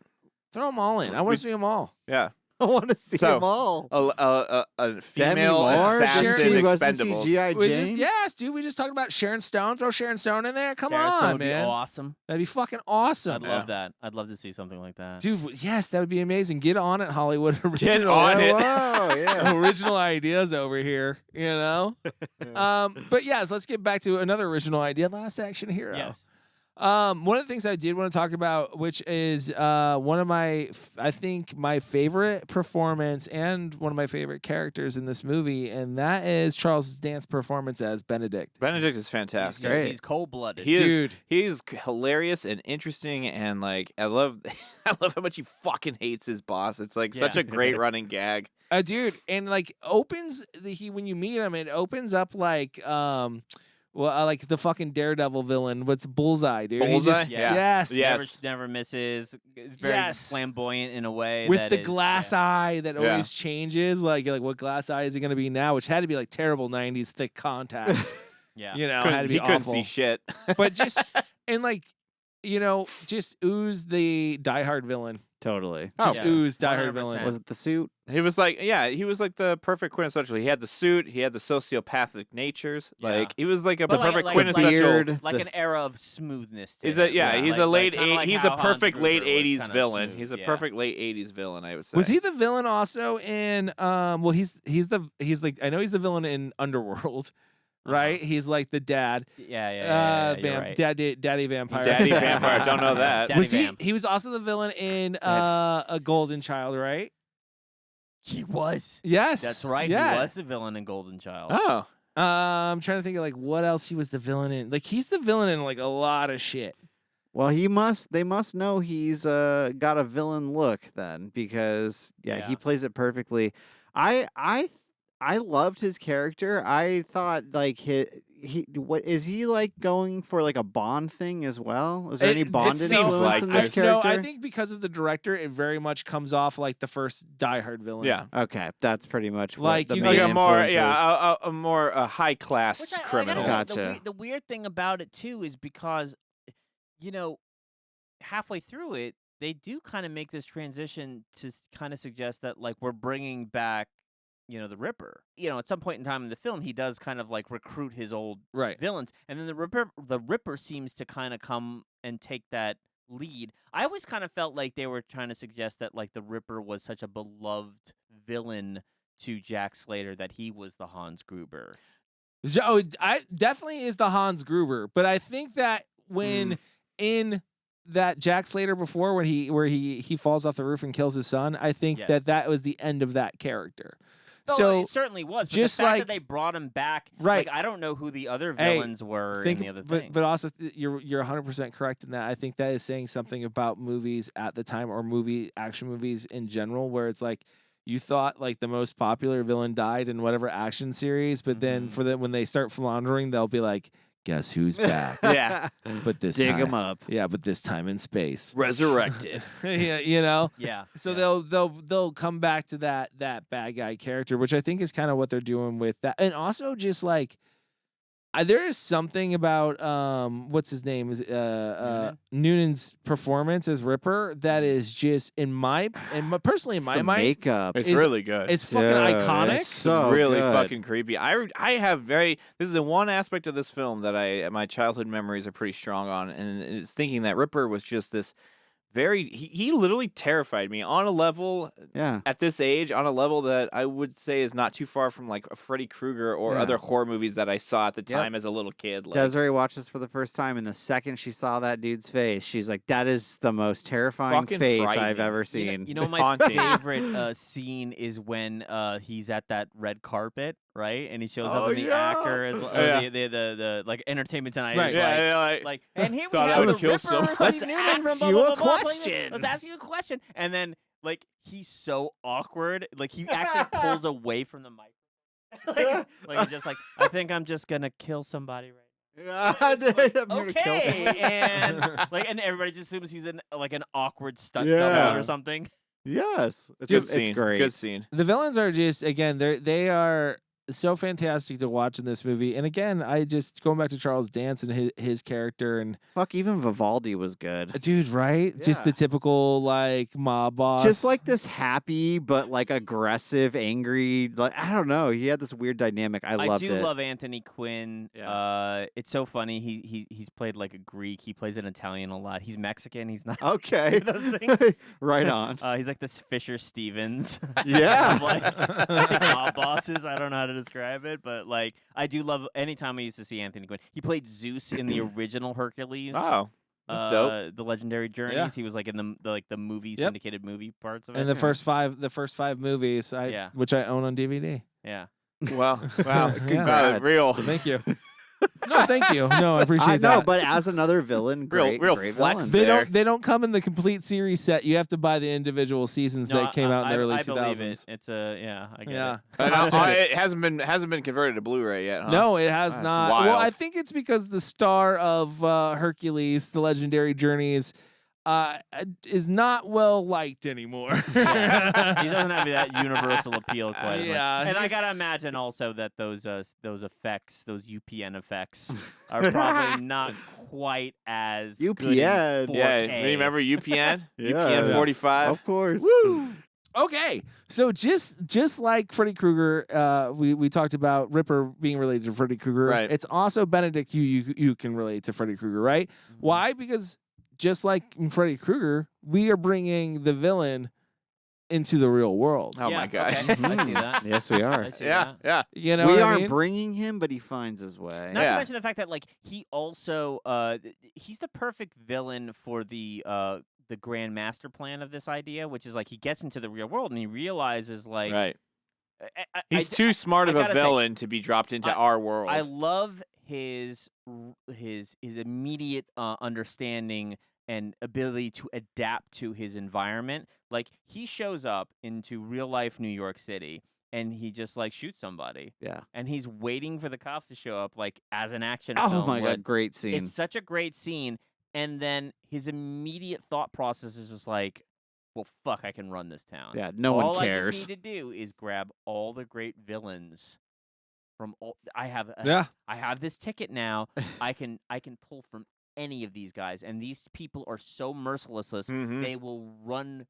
Throw them all in. I want to see them all. Yeah. I want to see So, them all. A Demi female Moore. assassin She wasn't Expendables. G.I. We Jane. yes, dude. We just talked about Sharon Stone. Throw Sharon Stone in there. Come Sharon Stone on, would be man. awesome. That'd be fucking awesome. I'd love that. I'd love to see something like that. Dude, yes, that would be amazing. Get on it, Hollywood. Get on it. Whoa, yeah. Original ideas over here, you know? But yes, let's get back to another original idea. Last Action Hero. Yes. One of the things I did want to talk about, which is one of my, I think, my favorite performance and one of my favorite characters in this movie, and that is Charles Dance performance as Benedict. Benedict is fantastic. great. He's cold-blooded. He is, Dude. he's hilarious and interesting, and like I love how much he fucking hates his boss. It's like such Yeah. a great running gag. Dude, and like opens when you meet him, it opens up like like the fucking Daredevil villain. What's Bullseye, dude? He Bullseye? just- Yeah. Yes. Yeah. Never misses. It's very Yes. flamboyant in a way. With that the is- glass yeah. eye that Yeah. always changes, like what glass eye is it going to be now? Which had to be like terrible '90s thick contacts, Yeah. you know, had to be He couldn't awful. see shit. But just and like, you know, just ooze the Die Hard villain. Totally. Just Yeah. ooze Die Hard 100%. villain. Was it the suit? He was like, he was like the perfect quintessential. He had the suit. He had the sociopathic natures. Yeah. Like he was like the But like- perfect like- quintessential. beard. Like the- an era of smoothness. To He's him. he's a late kinda like he's how a perfect Hans late Gruber was 80s kinda villain. smooth, He's a yeah. perfect late 80s villain, I would say. Was he the villain also in well he's like I know he's the villain in Underworld, right? He's like the dad. Yeah, you're right. Daddy vampire. Daddy vampire? Don't know that. Daddy Was he? Vamp. He was also the villain in a Golden Child, right? He was. Yes, That's right. Yeah. He was the villain in Golden Child. Oh, I'm trying to think of like what else he was the villain in. Like he's the villain in like a lot of shit. Well, they must know he's got a villain look then, because he plays it perfectly. I loved his character. I thought like what is he like going for like a Bond thing as well? Is there any Bond influence like in this No, character? I think because of the director, it very much comes off like the first Die Hard villain. Yeah. Okay, that's pretty much Like, what the you main get a more influence is. a more high class Which I criminal. gotta say, Gotcha. the weird thing about it too is because, halfway through it, they do kind of make this transition to kind of suggest that like we're bringing back, the Ripper. At some point in time in the film, he does kind of like recruit his old villains, and then the Ripper seems to kind of come and take that lead. I always kind of felt like they were trying to suggest that like the Ripper was such a beloved villain to Jack Slater that he was the Hans Gruber. Oh, I definitely is the Hans Gruber, but I think that when in that Jack Slater before when he falls off the roof and kills his son, I think that was the end of that character. So it certainly was. But just the fact like that they brought him back, right? Like, I don't know who the other villains were in the other thing. But also, you're 100% correct in that. I think that is saying something about movies at the time, or action movies in general, where it's like you thought like the most popular villain died in whatever action series, but then when they start floundering, they'll be like, guess who's back? Yeah. But this Dig time, him up. Yeah, but this time in space. Resurrected. Yeah, Yeah. So they'll come back to that bad guy character, which I think is kind of what they're doing with that. And also just like there is something about what's his name is Noonan's performance as Ripper that is just personally in my mind, makeup. It's really good. It's fucking iconic. It's so really good. fucking creepy. I have this is the one aspect of this film that my childhood memories are pretty strong on, and it's thinking that Ripper was just this he literally terrified me on a level at this age, on a level that I would say is not too far from like a Freddy Krueger or other horror movies that I saw at the time as a little kid. Like, Desiree watched this for the first time, and the second she saw that dude's face, she's like, that is the most terrifying face I've ever seen. My favorite scene is when he's at that red carpet, right? And he shows up in the actor as the like Entertainment Tonight. Right. Like, and here we Thought I have would the kill Ripper. someone. Let's ask you a question. Let's ask you a question. And then like he's so awkward, like he actually pulls away from the mic. like he's just like, I think I'm just gonna kill somebody right now. Okay, and everybody just assumes he's an awkward stunt double or something. Yes, it's great. Good scene. The villains are just they are so fantastic to watch in this movie. And again, I just going back to Charles Dance and his character, and fuck, even Vivaldi was good. Dude, right? Yeah. Just the typical like mob boss. Just like this happy but like aggressive, angry, like I don't know. He had this weird dynamic. I loved it. I do love Anthony Quinn. Yeah. It's so funny. He's played like a Greek. He plays an Italian a lot. He's Mexican. He's not okay. those things. Right on. He's like this Fisher Stevens. Yeah. Of, like mob bosses. I don't know how to describe it, but like I do love anytime I used to see Anthony Quinn. He played Zeus in the original Hercules. Oh, that's dope. The Legendary Journeys. Yeah. He was like in the movie syndicated movie parts of it. And the first five movies, which I own on DVD. Yeah. Wow. Congrats. Real. Thank you. No, thank you. No, I appreciate that. I know, but as another villain, great flex villain. They don't come in the complete series set. You have to buy the individual seasons that came out in the early 2000s. I believe it. It's I get it. It hasn't been converted to Blu-ray yet, huh? No, it has not. Wild. Well, I think it's because the star of Hercules, The Legendary Journeys, is not well liked anymore. He doesn't have that universal appeal quite as much. Yeah, and I gotta imagine also that those effects, those UPN effects, are probably not quite as UPN. Good in 4K. Yeah, remember UPN? Yes. UPN 45. Of course. Woo! Okay, so just like Freddy Krueger, we talked about Ripper being related to Freddy Krueger. Right. It's also Benedict you can relate to Freddy Krueger, right? Mm-hmm. Why? Because just like in Freddy Krueger, we are bringing the villain into the real world. Oh my god! Okay. I see that. Yes, we are. I see Yeah. You know, We what I aren't mean? bringing him, but he finds his way. Not to mention the fact that like he also he's the perfect villain for the grand master plan of this idea, which is like he gets into the real world and he realizes like Right. He's too smart of a gotta say, villain to be dropped into our world. I love his immediate understanding and ability to adapt to his environment. Like, he shows up into real life New York City and he just like shoots somebody. Yeah. And he's waiting for the cops to show up, like, as an action Oh film. my God, great scene. It's such a great scene. And then his immediate thought process is just like, well, fuck, I can run this town. Yeah, no all one cares. I just need to do is grab all the great villains from all. I have this ticket now. I can pull from any of these guys, and these people are so merciless. They will run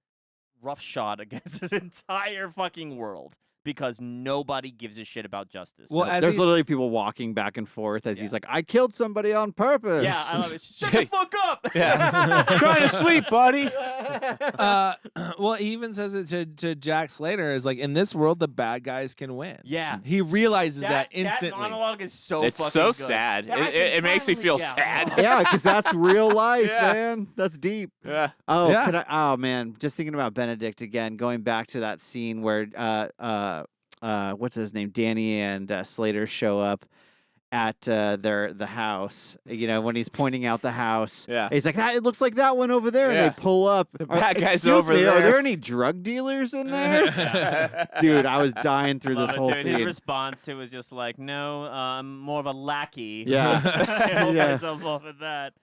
roughshod against this entire fucking world. Because nobody gives a shit about justice. Well, there's literally people walking back and forth as he's like, I killed somebody on purpose. Yeah, I love it. Shut the fuck up! Yeah. Trying to sleep, buddy. Well, he even says it to Jack Slater, is like, in this world, the bad guys can win. Yeah. He realizes that instantly. That monologue is so It's fucking so good. sad. Yeah, It makes me feel sad. Yeah, because that's real life, man. That's deep. Yeah. Oh, Yeah. oh man, just thinking about Benedict again, going back to that scene where what's his name, Danny and Slater show up at the house. You know, when he's pointing out the house. Yeah. He's like, it looks like that one over there, and Yeah. they pull up. The bad guy's Excuse over me, there. Are there any drug dealers in there? Dude, I was dying through this whole His scene. response to it was just like, no, I'm more of a lackey. Yeah. I hold Yeah. myself off at that.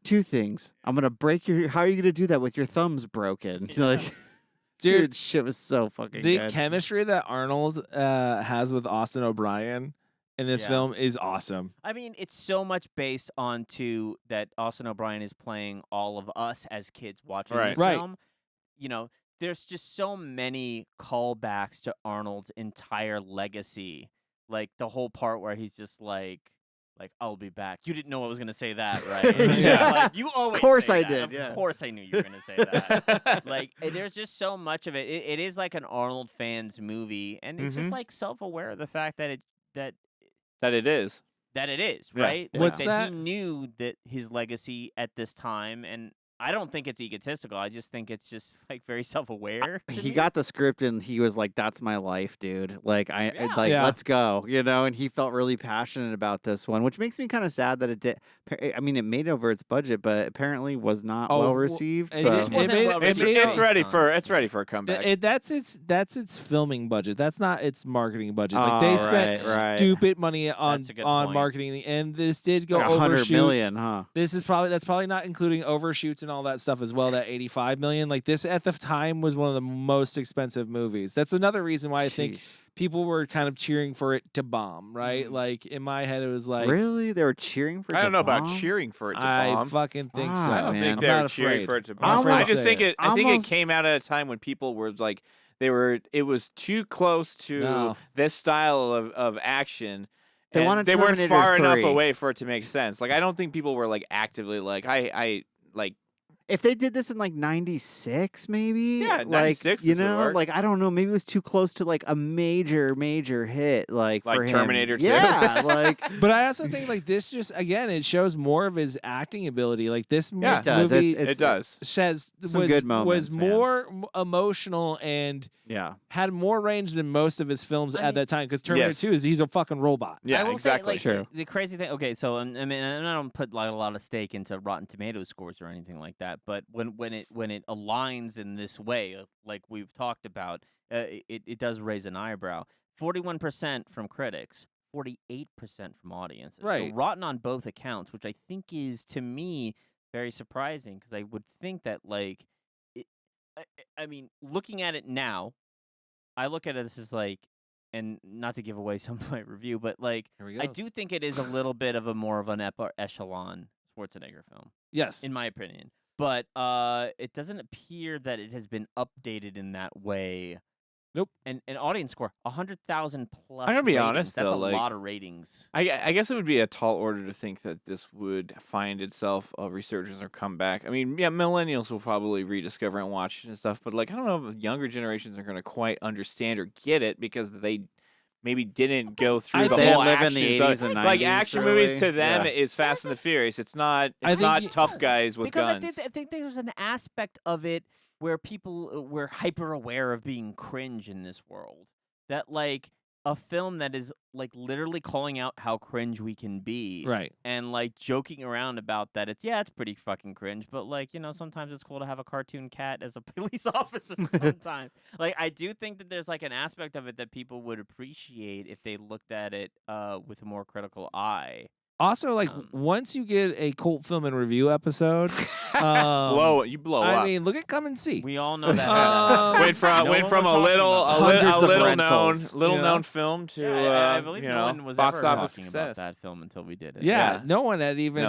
Two things. I'm gonna break your. How are you gonna do that with your thumbs broken? Like, dude, shit was so fucking The good. chemistry that Arnold has with Austin O'Brien in this film is awesome. I mean, it's so much based on that Austin O'Brien is playing all of us as kids watching this film. You know, there's just so many callbacks to Arnold's entire legacy. Like the whole part where he's just like, I'll be back. You didn't know I was gonna say that, right? Yeah. Like, you always. Of course say I that. did. Of Yeah. course I knew you were gonna say that. Like, there's just so much of it. It is like an Arnold fans movie, and it's just like self-aware of the fact that it is, Yeah. right? Yeah. What's that that? he knew that his legacy at this time, and I don't think it's egotistical. I just think it's just like very self-aware. to He me. got the script and he was like, "That's my life, dude. Like, Yeah. let's go." You know, and he felt really passionate about this one, which makes me kind of sad that it did. I mean, it made over its budget, but apparently was not Oh, well well, received. it So just wasn't made- well it made- received. It's ready for a comeback. That's its filming budget. That's not its marketing budget. Like they Oh, spent right. stupid money on That's a good point. marketing, and this did go like overshoot. 100 million, huh? That's probably not including overshoots and all that stuff as well. That 85 million, like this at the time was one of the most expensive movies. That's another reason why I think Sheesh. people were kind of cheering for it to bomb. Right? Like in my head, it was like, Really, they were cheering for. it I to don't know about bomb? cheering for it to I bomb. fucking think Ah, so. I don't man. think I'm they not were cheering afraid. for it to I'm bomb. afraid I to just say think it. I think Almost- it came out at a time when people were like it was too close to No. this style of action. They and wanted they weren't Terminator far enough 3. away for it to make sense. Like I don't think people were like actively like I like If they did this in like '96, maybe. Yeah, like 96 you this would know, work. like I don't know, maybe it was too close to like a major hit, like for him. Terminator 2. Yeah, like But I also think like this just again it shows more of his acting ability. Like this Yeah, it does. movie It's- it does. says Some was good moments, was man. more emotional and yeah. had more range than most of his films I at mean- that time. Because Terminator Yes. 2 he's a fucking robot. Yeah, I will exactly. Say, like, True. the crazy thing. Okay, so I mean, and I don't put like a lot of stake into Rotten Tomatoes scores or anything like that. But when it aligns in this way, like we've talked about, it does raise an eyebrow. 41% from critics, 48% from audiences. Right. So rotten on both accounts, which I think is to me very surprising because I would think that like, I mean, looking at it now, I look at it this as like. And not to give away some of my review, but like Here we I do think it is a little bit of a more of an upper echelon Schwarzenegger film, Yes. in my opinion. But it doesn't appear that it has been updated in that way. Nope. And an audience score, 100,000 plus. I'm gonna be ratings. honest, That's though, a like- lot of ratings. I guess it would be a tall order to think that this would find itself a resurgence or comeback. I mean, yeah, millennials will probably rediscover and watch it and stuff, but like I don't know if younger generations are going to quite understand or get it because they maybe didn't go through the They whole live in action. the So, 80s and like 90s, action movies to really. them Yeah. is Fast and the Furious. It's not. I It's think not you- tough guys with Because guns. I think there's an aspect of it where people were hyper aware of being cringe in this world. that like a film that is like literally calling out how cringe we can be, Right. and like joking around about that. It's pretty fucking cringe, but like, sometimes it's cool to have a cartoon cat as a police officer sometimes. Like, I do think that there's like an aspect of it that people would appreciate if they looked at it with a more critical eye. Also, like once you get a cult film and review episode, you blow up. I mean, look at Come and See. We all know that. went from a little known film to I believe no one was box ever office talking success. about that film until we did it. Yeah, no one had even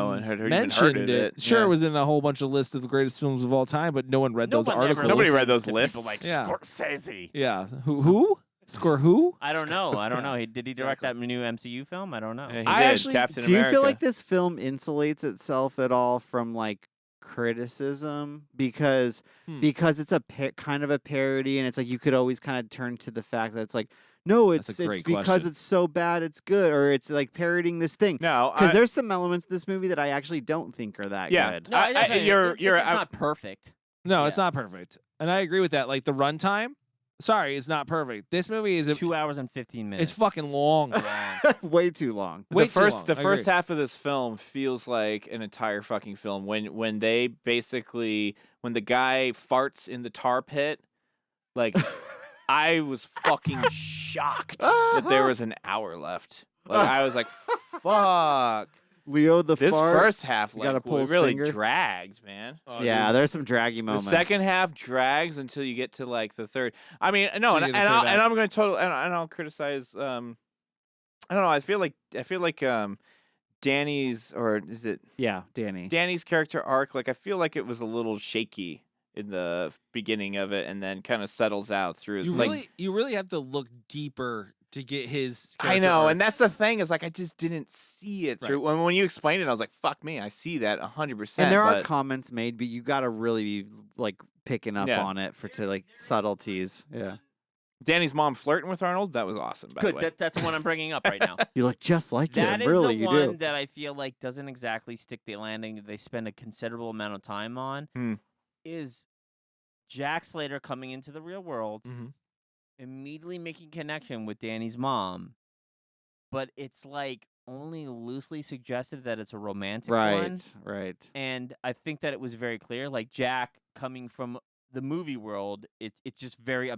mentioned heard it. it. Sure, Yeah. it was in a whole bunch of lists of the greatest films of all time, but no one read those one ever articles. Nobody read those listens to lists. people like Yeah. Scorsese. Yeah, who? Score who? I don't know. Did he direct that new MCU film? I don't know. Yeah, he I did. actually- Captain Do you feel America. like this film insulates itself at all from like criticism because it's a kind of a parody, and it's like you could always kind of turn to the fact that it's like, no, That's it's a great it's because question. it's so bad it's good, or it's like parodying this thing. No, Because there's some elements in this movie that I actually don't think are that Yeah. good. No, it's you're not perfect. No, it's not perfect, and I agree with that. Like the runtime, sorry, it's not perfect. This movie is 2 hours and 15 minutes. it's fucking long. Way too long. Way the too first long. the I first agree. half of this film feels like an entire fucking film when they basically when the guy farts in the tar pit, like I was fucking shocked that there was an hour left. Like I was like, fuck. Leo the This fart. first half You gotta like pull his really finger. dragged, man. Yeah, there's some draggy moments. The second half drags until you get to like the third. I mean, no, Till and, you get and, the I'll, third and act. I'm going to and I'll criticize. I don't know. I feel like Danny's or is it Yeah, Danny. Danny's character arc? Like I feel like it was a little shaky in the beginning of it, and then kind of settles out through. You really have to look deeper to get his. I character know, arc. and that's the thing is like I just didn't see it through. When you explained it, I was like, "Fuck me, I see that 100%." And there are comments made, but you got to really be like picking up Yeah. on it to like subtleties. Yeah. Danny's mom flirting with Arnold. That was awesome. By the way. Good. That's the one I'm bringing up right now. You look just like That him. is Really, the you one do. that I feel like doesn't exactly stick the landing that they spend a considerable amount of time on. Hmm. Is Jack Slater coming into the real world, Mhm. immediately making connection with Danny's mom, but it's like only loosely suggested that it's a romantic one. Right. And I think that it was very clear, like Jack coming from the movie world, it's just very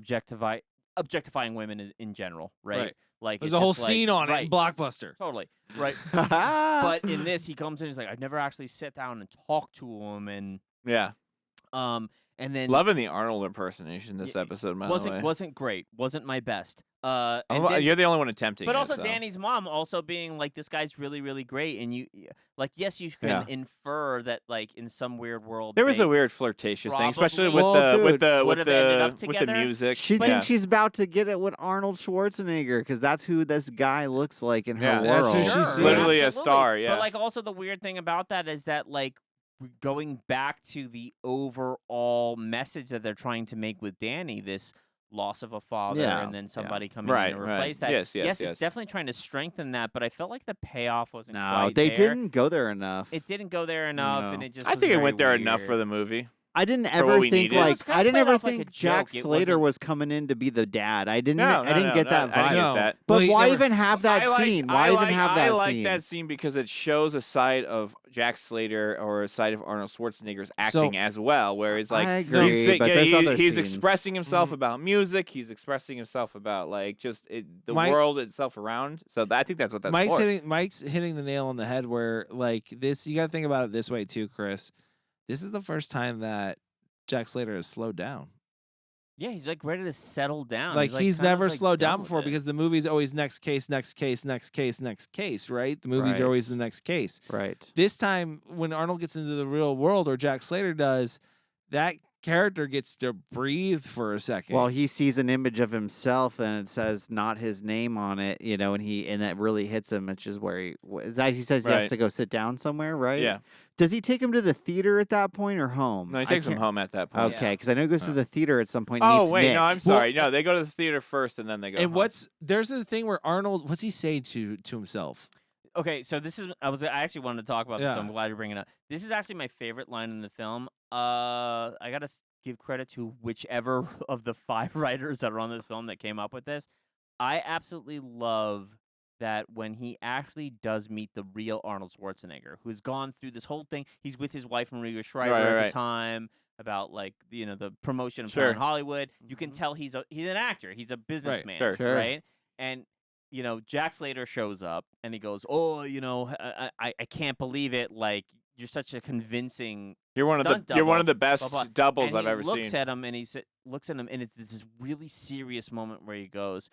objectifying women in general, right? Right. Like There's it's a whole just like- scene on it in right, Blockbuster. totally, right. But in this, he comes in, he's like, I've never actually sat down and talked to him, and Yeah. and then Loving the Arnold impersonation this episode, by the way. wasn't great, wasn't my best. And then- You're the only one attempting but it, also so. Danny's mom also being like, this guy's really, really great, and you like, yes, you can Yeah. infer that like in some weird world There was they a weird flirtatious thing, especially probably- with Well, the with dude, the would with have ended up the with the together. music. She yeah. thinks she's about to get it with Arnold Schwarzenegger because that's who this guy looks like in her Yeah, that's world. who she Sure, sees. Literally a absolutely. star, yeah. But like also the weird thing about that is that like going back to the overall message that they're trying to make with Danny, this loss of a father Yeah, and then yeah. somebody coming Right, in to right. replace that. Yes, it's yes. definitely trying to strengthen that, but I felt like the payoff wasn't No, quite they there. didn't go there enough. It didn't go there enough, No. and it just. I was think it very went there enough weird. for the movie. I didn't for what ever we think needed. It like was kinda I didn't played ever off like a think Jack joke. It Slater wasn't- was coming in to be the dad. I didn't. No, I didn't get that I vibe. didn't No. get that. But Well, you why never- even have that scene? Why even have that I like scene? that scene because it shows a side of Jack Slater or a side of Arnold Schwarzenegger's acting as well, where he's like I agree, he's, but there's other he's scenes. expressing himself Mhm. about music. He's expressing himself about like just the Mike- world itself around. So I think that's what that's Mike's for. hitting the nail on the head. Where like this, you got to think about it this way too, Chris. This is the first time that Jack Slater has slowed down. Yeah, he's like ready to settle down. Like he's kind of, never like, slowed done down with before it. because the movie's always next case, next case, next case, next case, right? The movies are always Right. the next case. Right. This time, when Arnold gets into the real world, or Jack Slater does, that character gets to breathe for a second. Well, he sees an image of himself and it says not his name on it, and that really hits him, which is where he says he has Right. to go sit down somewhere, right? Yeah. Does he take him to the theater at that point or home? No, he I takes him can't- home at that point. Okay, because I know he goes to the theater at some point. Oh meets wait, Nick. no, I'm sorry. No, they go to the theater first and then they go. and home. there's the thing where Arnold, what's he say to himself? Okay, so this is I actually wanted to talk about this. Yeah. So I'm glad you're bringing it up. This is actually my favorite line in the film. I gotta give credit to whichever of the 5 writers that are on this film that came up with this. I absolutely love that when he actually does meet the real Arnold Schwarzenegger, who's gone through this whole thing. He's with his wife Maria Shriver at the time about like the promotion of talent in Hollywood. You can tell he's an actor. He's a businessman, right? And Jack Slater shows up and he goes, "Oh, I can't believe it. Like you're such a convincing You're one of the best doubles and I've ever seen." Looks at him and looks at him and it's this really serious moment where he goes,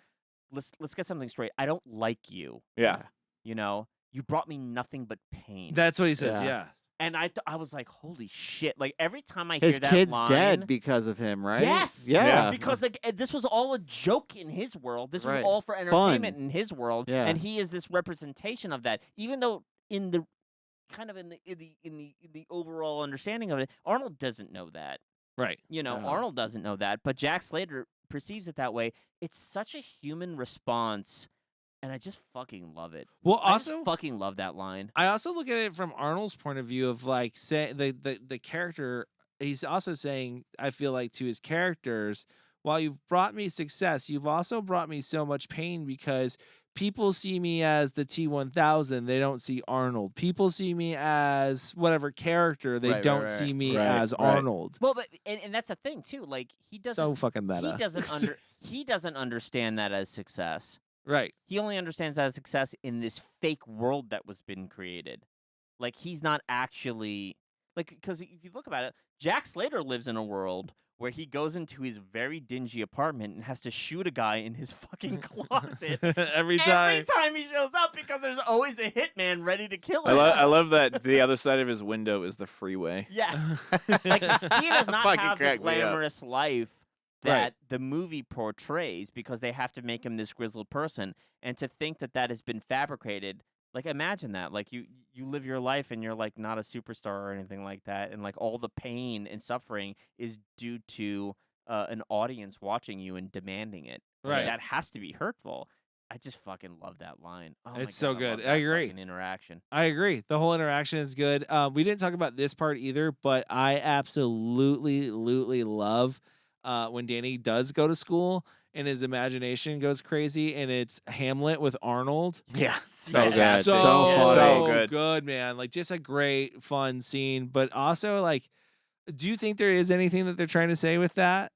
Let's get something straight. I don't like you. Yeah. You brought me nothing but pain. That's what he says. Yeah. And I was like, holy shit! Like every time I hear his that kid's line, dead because of him, right? Yes. Yeah. Because like this was all a joke in his world. This was all for entertainment in his world. Yeah. And he is this representation of that. Even though in the overall understanding of it, Arnold doesn't know that. Right. Arnold doesn't know that, but Jack Slater perceives it that way. It's such a human response, and I just fucking love it. Well, I also just fucking love that line. I also look at it from Arnold's point of view of like say the character. He's also saying, I feel like to his characters, while you've brought me success, you've also brought me so much pain because people see me as the T-1000. They don't see Arnold. People see me as whatever character. They don't see me as Arnold. Well, but and that's the thing too. Like he doesn't. So fucking meta. He doesn't understand that as success. Right. He only understands that as success in this fake world that was been created. Like he's not actually because if you look about it, Jack Slater lives in a world where he goes into his very dingy apartment and has to shoot a guy in his fucking closet every time he shows up because there's always a hitman ready to kill him. I love that the other side of his window is the freeway. Yeah. Like he does not have the glamorous life that the movie portrays because they have to make him this grizzled person. And to think that has been fabricated, like imagine that. Like you live your life and you're like not a superstar or anything like that. And like all the pain and suffering is due to an audience watching you and demanding it. Right. Like, that has to be hurtful. I just fucking love that line. Oh it's my so God, good. I agree. Interaction. I agree. The whole interaction is good. We didn't talk about this part either, but I absolutely love when Danny does go to school and his imagination goes crazy and it's Hamlet with Arnold. Yeah. So good. So good, man. Like just a great, fun scene. But also, like, do you think there is anything that they're trying to say with that?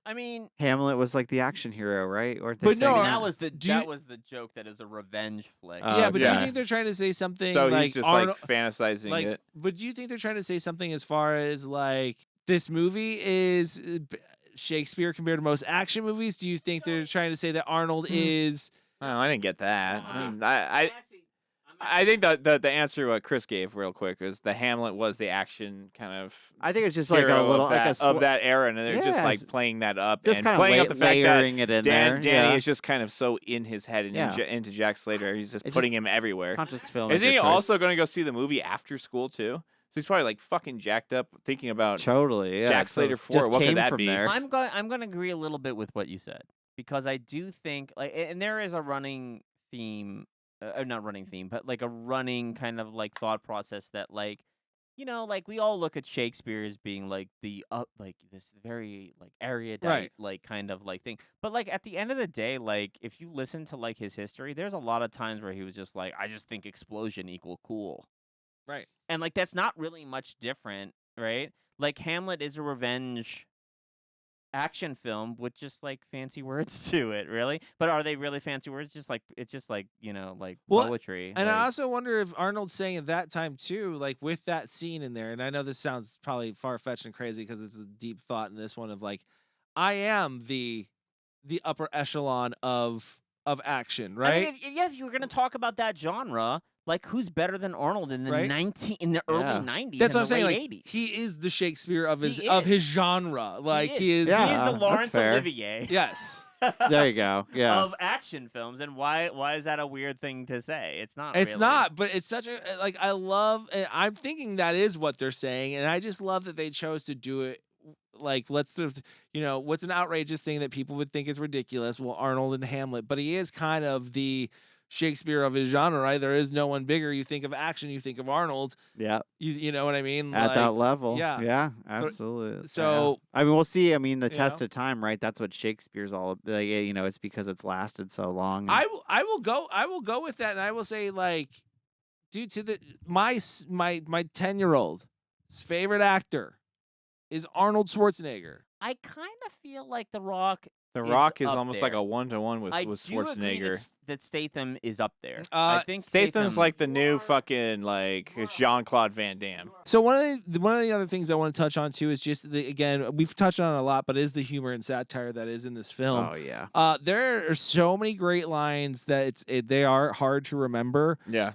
I mean, Hamlet was like the action hero, right? Or that was the joke that is a revenge flick. Yeah, but do you think they're trying to say something? So like he's just Arnold, like fantasizing it. But do you think they're trying to say something as far as like this movie is Shakespeare compared to most action movies? Do you think they're trying to say that Arnold is? Oh, I didn't get that. I think the answer what Chris gave real quick is the Hamlet was the action kind of. I think it's just like a little of that era, and they're just like playing that up just and kind playing of up the fact layering that it in Danny is just kind of so in his head and into Jack Slater. He's just putting him everywhere. Conscious film. Isn't he also going to go see the movie after school too? So he's probably like fucking jacked up thinking about Jack Slater 4. What could that be? I'm going to agree a little bit with what you said because I do think like, and there is a running theme. Not running theme, but like a running kind of like thought process that like, like we all look at Shakespeare as being like the like this very like erudite like kind of like thing. But like at the end of the day, like if you listen to like his history, there's a lot of times where he was just like, I just think explosion equal cool. Right. And like that's not really much different, right? Like Hamlet is a revenge action film with just like fancy words to it, really. But are they really fancy words? It's just like like poetry. And I also wonder if Arnold's saying at that time too, like with that scene in there. And I know this sounds probably far fetched and crazy because it's a deep thought in this one of like, I am the upper echelon of action, right? I mean, if you were gonna talk about that genre. Like who's better than Arnold in the early 90s? That's what I'm saying. Like 80s? he is the Shakespeare of his genre. Like he is. He is the Laurence Olivier. Yes. There you go. Yeah. Of action films, and why is that a weird thing to say? It's not. It's really. not, but it's such a like. I love. I'm thinking that is what they're saying, and I just love that they chose to do it. Like what's an outrageous thing that people would think is ridiculous? Well, Arnold and Hamlet, but he is kind of the Shakespeare of his genre, right? There is no one bigger. You think of action, you think of Arnold. Yeah. You know what I mean? At Like, that level. yeah. Yeah, absolutely. So I mean, we'll see. I mean, the you test know? of time, right? That's what Shakespeare's all about. Like, you know, it's because it's lasted so long. I will go with that, and I will say, like, due to my 10-year-old's favorite actor is Arnold Schwarzenegger. I kind of feel like The Rock. The Rock is up almost there. like a 1-to-1 with I do agree Schwarzenegger. that Statham is up there. I think Statham's like the new fucking like Jean-Claude Van Damme. So one of the other things I want to touch on too is just again, we've touched on it a lot, but is the humor and satire that is in this film. Oh yeah. There are so many great lines that they are hard to remember. Yeah.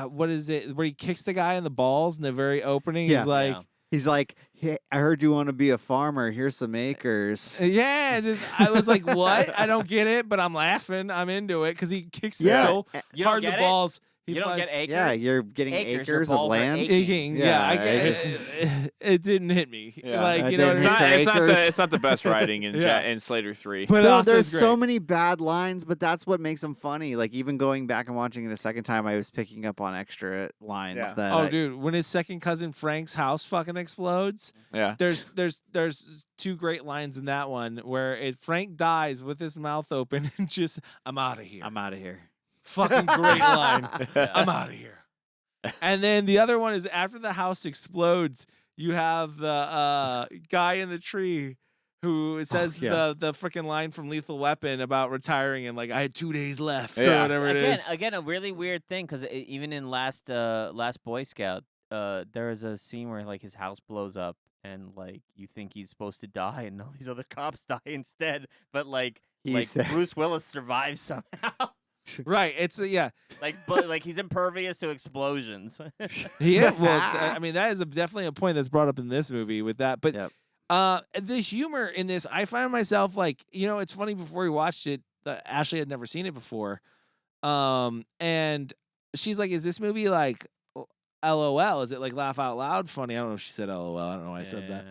What is it where he kicks the guy in the balls in the very opening? Yeah. He's like. Yeah. He's like, hey, I heard you want to be a farmer. Here's some acres. Yeah, I was like, "What? I don't get it," but I'm laughing. I'm into it because he kicks it so You don't hard in get the it? balls. He You don't flies. get acres. Yeah, you're getting Acres, your acres of balls are land. aching. Aching. Yeah, I Yeah, get it's- it didn't hit me. Yeah. Like, It you know what I didn't mean? hit your acres. It's not the best writing in Yeah. in Slater 3. But Dude, also there's it's so great. many bad lines, but that's what makes them funny. Like even going back and watching it a second time, I was picking up on extra lines. Yeah. That Oh, dude, when his second cousin Frank's house fucking explodes, Yeah. there's two great lines in that one where Frank dies with his mouth open and just, I'm out of here. I'm out of here. Fucking great line. Yeah. I'm out of here. And then the other one is after the house explodes, you have the guy in the tree who says yeah. the freaking line from Lethal Weapon about retiring and like I had 2 days left or Yeah. whatever it is. Again, a really weird thing because even in last Boy Scout, there is a scene where like his house blows up and like you think he's supposed to die and all these other cops die instead, but like He's there. Bruce Willis survives somehow. Right. It's yeah. But he's impervious to explosions. He is. Well, I mean that is definitely a point that's brought up in this movie with that. But Yep. the humor in this, I find myself like, you know, it's funny before we watched it, Ashley had never seen it before. And she's like, is this movie like LOL? Is it like laugh out loud funny? I don't know if she said LOL. I don't know why I said that.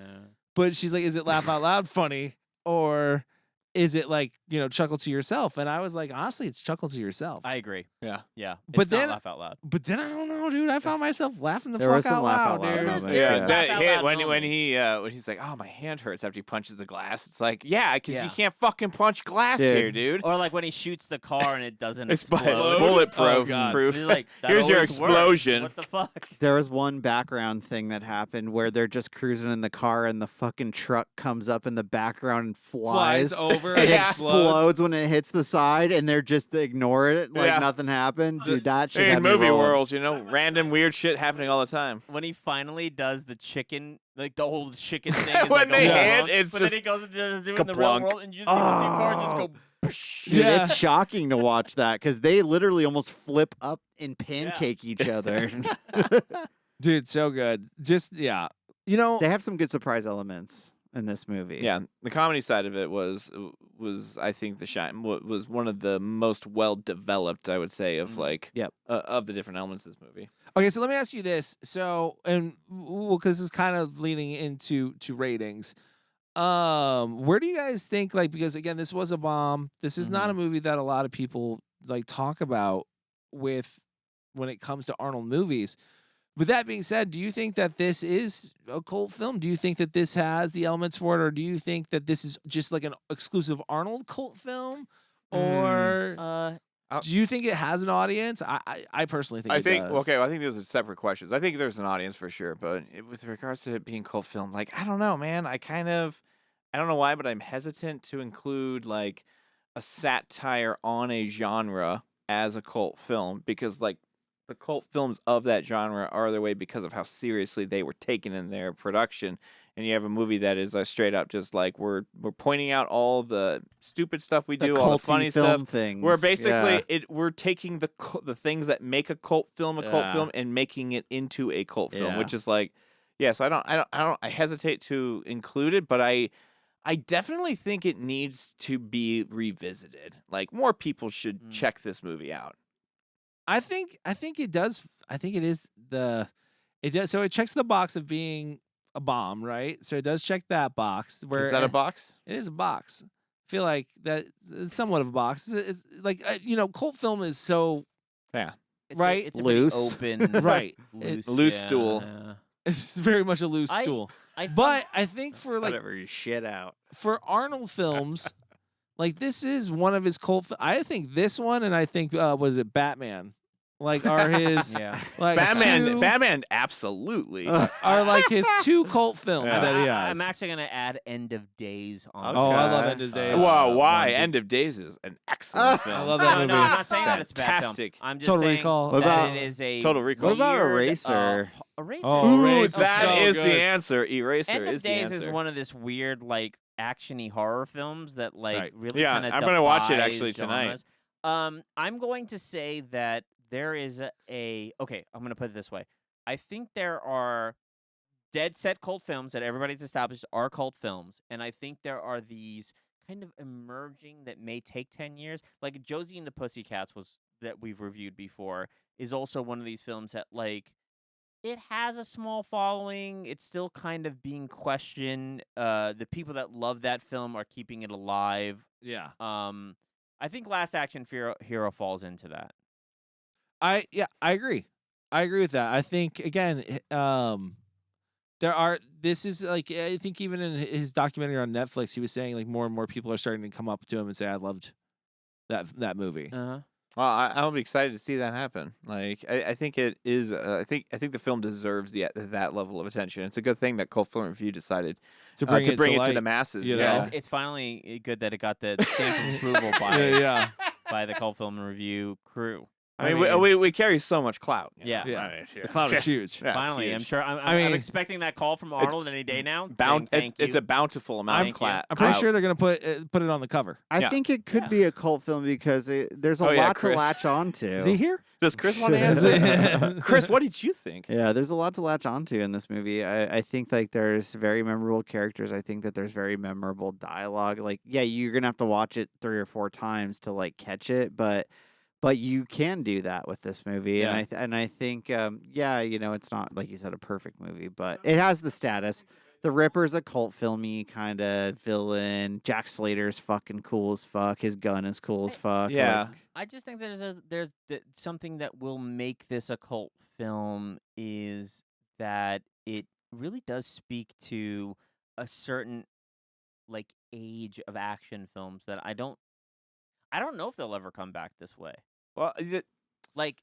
But she's like, is it laugh out loud funny or is it like, you know, chuckle to yourself? And I was like, honestly, it's chuckle to yourself. I agree. Yeah. Yeah. But It's not then- laugh out loud. But then I don't know, dude. I found myself laughing the There fuck was some out laugh loud, out loud dude. moments. There's Yeah, laugh that out hit loud when moments. when he's like, "Oh, my hand hurts" after he punches the glass. It's like, yeah, because Yeah. you can't fucking punch glass Dude. here, dude. Or like when he shoots the car and it doesn't It's explode. bulletproof. Oh, God. proof. He's like, that Here's your always works. explosion. What the fuck? There was one background thing that happened where they're just cruising in the car and the fucking truck comes up in the background and flies. over It and explodes when it hits the side, and they're just ignore it like Yeah. nothing happened. Dude, that shit In had me movie rolling. world, you know, random weird shit happening all the time. When he finally does the chicken, like the whole chicken thing is When like they a hit, walk, it's but just then he goes and does it in the real kaplunk. world, and you just see the two cars just go. Dude, Yeah. it's shocking to watch that because they literally almost flip up and pancake each other. Dude, so good. Just yeah. You know, They have some good surprise elements in this movie. Yeah, the comedy side of it was I think the shine was one of the most well developed, I would say, of like Yep. of the different elements of this movie. okay, so let me ask you this. So, and well, because this is kind of leading into ratings. Where do you guys think, like, because again, this was a bomb. This is not a movie that a lot of people like talk about with when it comes to Arnold movies. With that being said, do you think that this is a cult film? Do you think that this has the elements for it, or do you think that this is just like an exclusive Arnold cult film, or do you think it has an audience? I personally think I it think does. okay, well, I think those are separate questions. I think there's an audience for sure, but with regards to it being cult film, like I don't know, man. I don't know why, but I'm hesitant to include like a satire on a genre as a cult film because like the cult films of that genre are their way because of how seriously they were taken in their production. And you have a movie that is straight up just like we're pointing out all the stupid stuff we do, all the culty funny film stuff. things. We're basically yeah. we're taking the things that make a cult film cult film and making it into a cult film, Yeah. which is like, yeah. So I hesitate to include it, but I definitely think it needs to be revisited. Like more people should check this movie out. I think it does. I think it is it does. So it checks the box of being a bomb, right? So it does check that box. Where Is that a box? It is a box. feel like that is somewhat of a box. It's like cult film is so right, it's a loose, pretty open, right, loose stool. Yeah. it's very much a loose stool. But I think for like whatever you shit out. for Arnold films, like this is one of his cult. I think this one, and I think was it Batman, like are his like Batman absolutely are like his 2 cult films that he has. I'm actually gonna add End of Days on. Okay. Oh, I love End of Days. Wow, why? End of Days is an excellent film. I love that movie. No, I'm not saying that it's a bad film. Fantastic. I'm just Total saying Recall. What that about- it is a Total Recall. What about weird, Eraser? Eraser. Oh, Ooh, Eraser's that so is good. the answer. Eraser End of is the Days answer. is one of this weird like actiony horror films that like Right. really Yeah, kind of I'm gonna watch it actually tonight. I'm going to say that there is okay, I'm going to put it this way. I think there are dead set cult films that everybody's established are cult films, and I think there are these kind of emerging that may take 10 years. Like Josie and the Pussycats was that we've reviewed before is also one of these films that like it has a small following. It's still kind of being questioned. The people that love that film are keeping it alive. Yeah. I think Last Action Hero falls into that. I agree. I agree with that. I think again, this is like I think even in his documentary on Netflix, he was saying like more and more people are starting to come up to him and say, "I loved that movie." Uh-huh. Well, I'll be excited to see that happen. Like, I think it is. I think the film deserves that level of attention. It's a good thing that Cult Film Review decided To bring it to to light, the masses. you know? Yeah. It's finally good that it got the stamp of approval by by the Cult Film Review crew. I mean, we carry so much clout. you know? Yeah. Yeah. I mean, The cloud is huge. Yeah, it's Finally, huge. I'm sure. I I'm mean, expecting that call from Arnold any day now. saying thank It's you. a bountiful amount Thank of clout. I'm pretty clout. sure they're gonna put it on the cover. I Yeah. think it could be a cult film because there's a Oh, yeah, lot to Chris. latch onto. Is he here? Does Chris want to answer? Chris, what did you think? Yeah, there's a lot to latch onto in this movie. I think like there's very memorable characters. I think that there's very memorable dialogue. Like, yeah, you're gonna have to watch it 3 or 4 times to like catch it, but you can do that with this movie. Yeah. And I think it's not like you said a perfect movie, but it has the status. The Ripper's a cult filmy kind of villain. Jack Slater's fucking cool as fuck. His gun is cool as fuck. Yeah. Like, I just think there's something that will make this a cult film is that it really does speak to a certain like age of action films that I don't know if they'll ever come back this way. Well, Like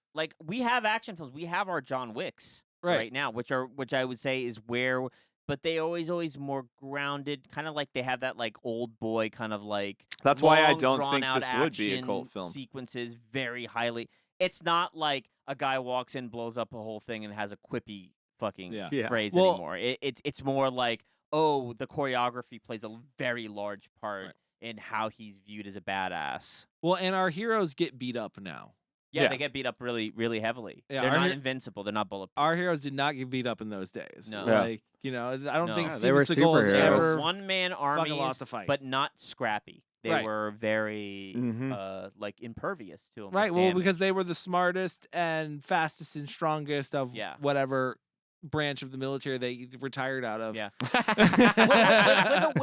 we have action films. We have our John Wicks right now, which I would say is where, but they always more grounded, kind of like they have that like old boy kind of like. That's why I long, don't think drawn-out this would be a action cult film. Sequences very highly. It's not like a guy walks in, blows up a whole thing, and has a quippy fucking Yeah. phrase Well- anymore. It's more like, oh, the choreography plays a very large part in how he's viewed as a badass. Well, and our heroes get beat up now. Yeah, Yeah. they get beat up really, really heavily. Yeah, They're our not hero- invincible. They're not bulletproof. Our heroes did not get beat up in those days. No. Yeah. Like, I don't No. think Yeah, they were Steven Seagal has superheroes. ever One-man fucking armies, lost a fight. but not scrappy. They Right. were very, Mhm. like impervious to them. Right, well, because they were the smartest and fastest and strongest of Yeah. whatever branch of the military they retired out of. Yeah. with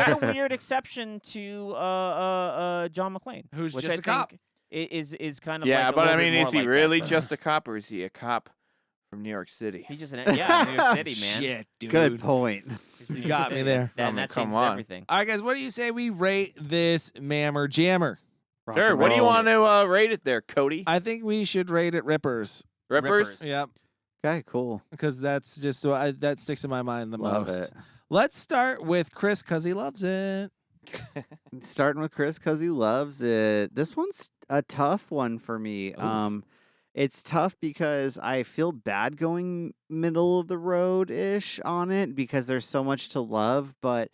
a weird exception to John McClane, Who's which just I a cop. think is kind of yeah, like a but I little bit mean, is more he like that. really just a cop, or is he a cop from New York City? He's just New York City, man. Shit, dude. good point. He's from New You York got me City. there. And that Come changes on. everything. All right, guys, what do you say we rate this Mammer Jammer? Rock Sure. and What do you roll. want to rate it there, Cody? I think we should rate it Rippers. Rippers? Yep, Okay, cool. because that's just that sticks in my mind the Love most. it. Let's start with Chris because he loves it. Starting with Chris because he loves it. This one's a tough one for me. Oof. It's tough because I feel bad going middle of the road ish on it because there's so much to love, but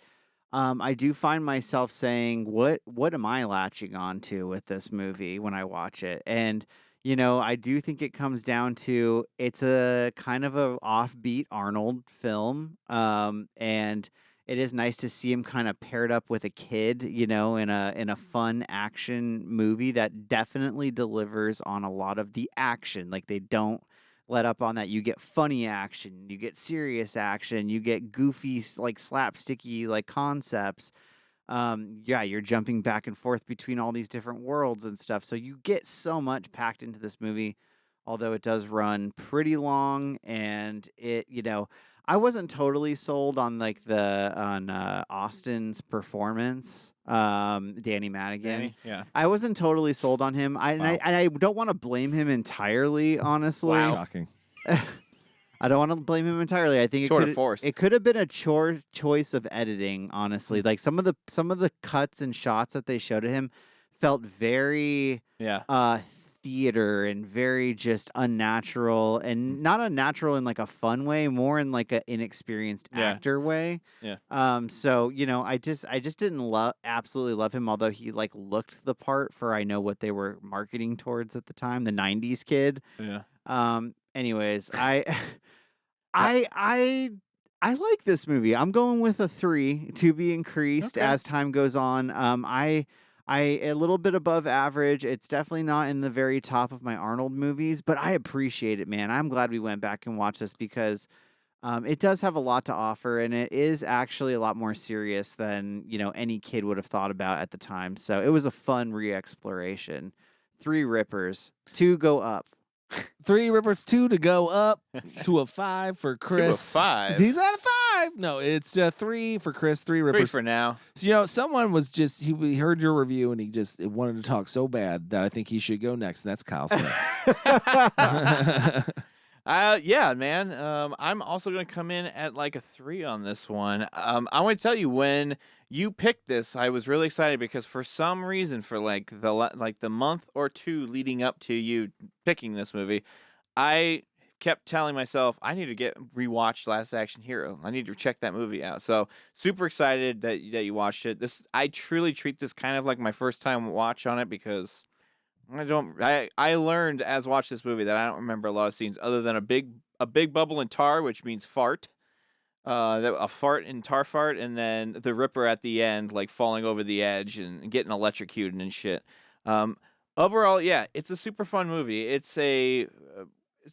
I do find myself saying, what am I latching on to with this movie when I watch it? And I do think it comes down to it's a kind of a offbeat Arnold film, and it is nice to see him kind of paired up with a kid, in a fun action movie that definitely delivers on a lot of the action. Like they don't let up on that. You get funny action, you get serious action, you get goofy like slapsticky like concepts. you're jumping back and forth between all these different worlds and stuff. So you get so much packed into this movie, although it does run pretty long. And I wasn't totally sold on Austin's performance, Danny Madigan. Yeah. I wasn't totally sold on him. I don't want to blame him entirely, honestly. Wow. Shocking. I don't want to blame him entirely. I think it could have been a choice of editing, honestly. Like some of the cuts and shots that they showed of him felt very theater and very just unnatural, and not unnatural in like a fun way, more in like an inexperienced actor way. Yeah. So I just didn't absolutely love him, although he like looked the part for I know what they were marketing towards at the time, the 90s kid. Yeah. Anyways, I like this movie. I'm going with a 3 to be increased as time goes on. I a little bit above average. It's definitely not in the very top of my Arnold movies, but I appreciate it, man. I'm glad we went back and watched this because it does have a lot to offer, and it is actually a lot more serious than any kid would have thought about at the time. So it was a fun re-exploration. 3 rippers, 2 go up. 3 rippers, 2 to go up to a 5 for Chris. 2 a 5. He's at a 5. No, it's 3 for Chris. 3 rippers 3 for now. So, someone was he heard your review and he just wanted to talk so bad that I think he should go next. And that's Kyle Smith. Yeah, man. I'm also going to come in at like a 3 on this one. I want to tell you, when you picked this, I was really excited because for some reason, for like the month or 2 leading up to you picking this movie, I kept telling myself I need to rewatch Last Action Hero. I need to check that movie out. So super excited that you watched it. I truly treat this kind of like my first time watch on it because I learned as watch this movie that I don't remember a lot of scenes other than a big bubble in tar, which means fart. A fart and tar fart, and then the Ripper at the end, like falling over the edge and getting electrocuted and shit. Overall, yeah, it's a super fun movie. It's a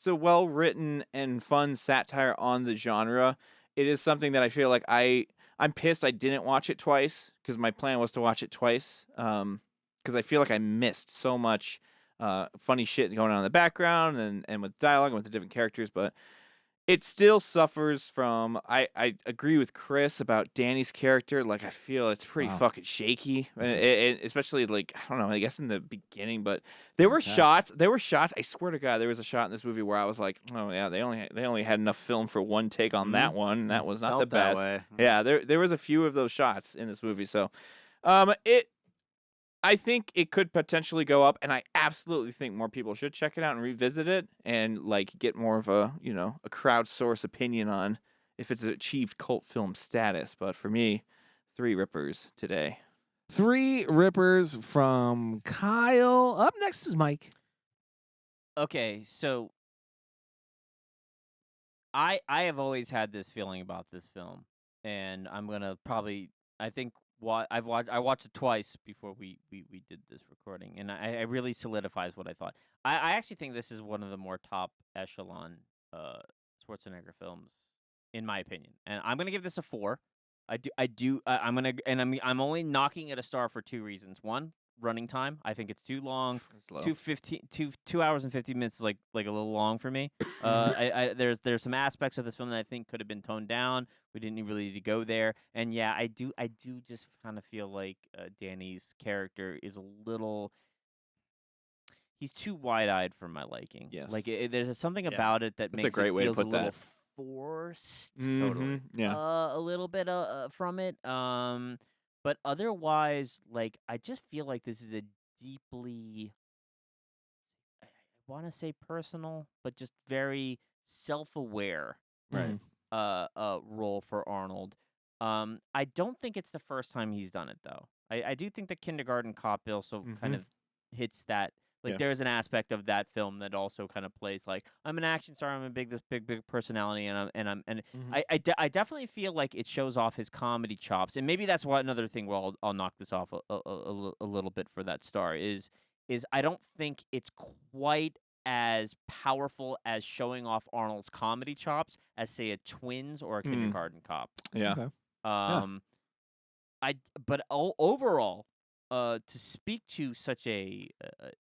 well written and fun satire on the genre. It is something that I feel like I'm pissed I didn't watch it twice because my plan was to watch it twice. Because I feel like I missed so much funny shit going on in the background and with dialogue and with the different characters, but it still suffers from. I agree with Chris about Danny's character. Like, I feel it's pretty fucking shaky, especially like I don't know. I guess in the beginning, but there were shots. I swear to God, there was a shot in this movie where I was like, oh yeah, they only had enough film for one take on that one. And that was not the best. Yeah, there was a few of those shots in this movie. So, I think it could potentially go up, and I absolutely think more people should check it out and revisit it and like get more of a crowdsource opinion on if it's achieved cult film status. But for me, 3 rippers today. 3 rippers from Kyle. Up next is Mike. Okay, so I have always had this feeling about this film, and I'm gonna I watched it twice before we did this recording, and I really solidifies what I thought. I actually think this is one of the more top echelon Schwarzenegger films, in my opinion, and I'm gonna give this a 4. I'm only knocking it a star for 2 reasons. One, running time. I think it's too long. 2 hours and 50 minutes is like a little long for me. There's some aspects of this film that I think could have been toned down. We didn't really need to go there. And yeah, I do just kind of feel like Danny's character is a little. He's too wide-eyed for my liking. Yes. Like there's something about it that makes a great it way to feels put a little that. Forced. Mm-hmm. Totally. Yeah. A little bit from it. But otherwise, like, I just feel like this is a deeply, I want to say personal, but just very self-aware, Right. role for Arnold. I don't think it's the first time he's done it, though. I do think the Kindergarten Cop also kind of hits that. Like, there's an aspect of that film that also kind of plays like, I'm an action star, I'm this big personality, I definitely feel like it shows off his comedy chops, and maybe that's another thing where I'll knock this off a little bit for that star is I don't think it's quite as powerful as showing off Arnold's comedy chops as say a Twins or a Kindergarten Cop. Yeah. Okay. Overall, to speak to such a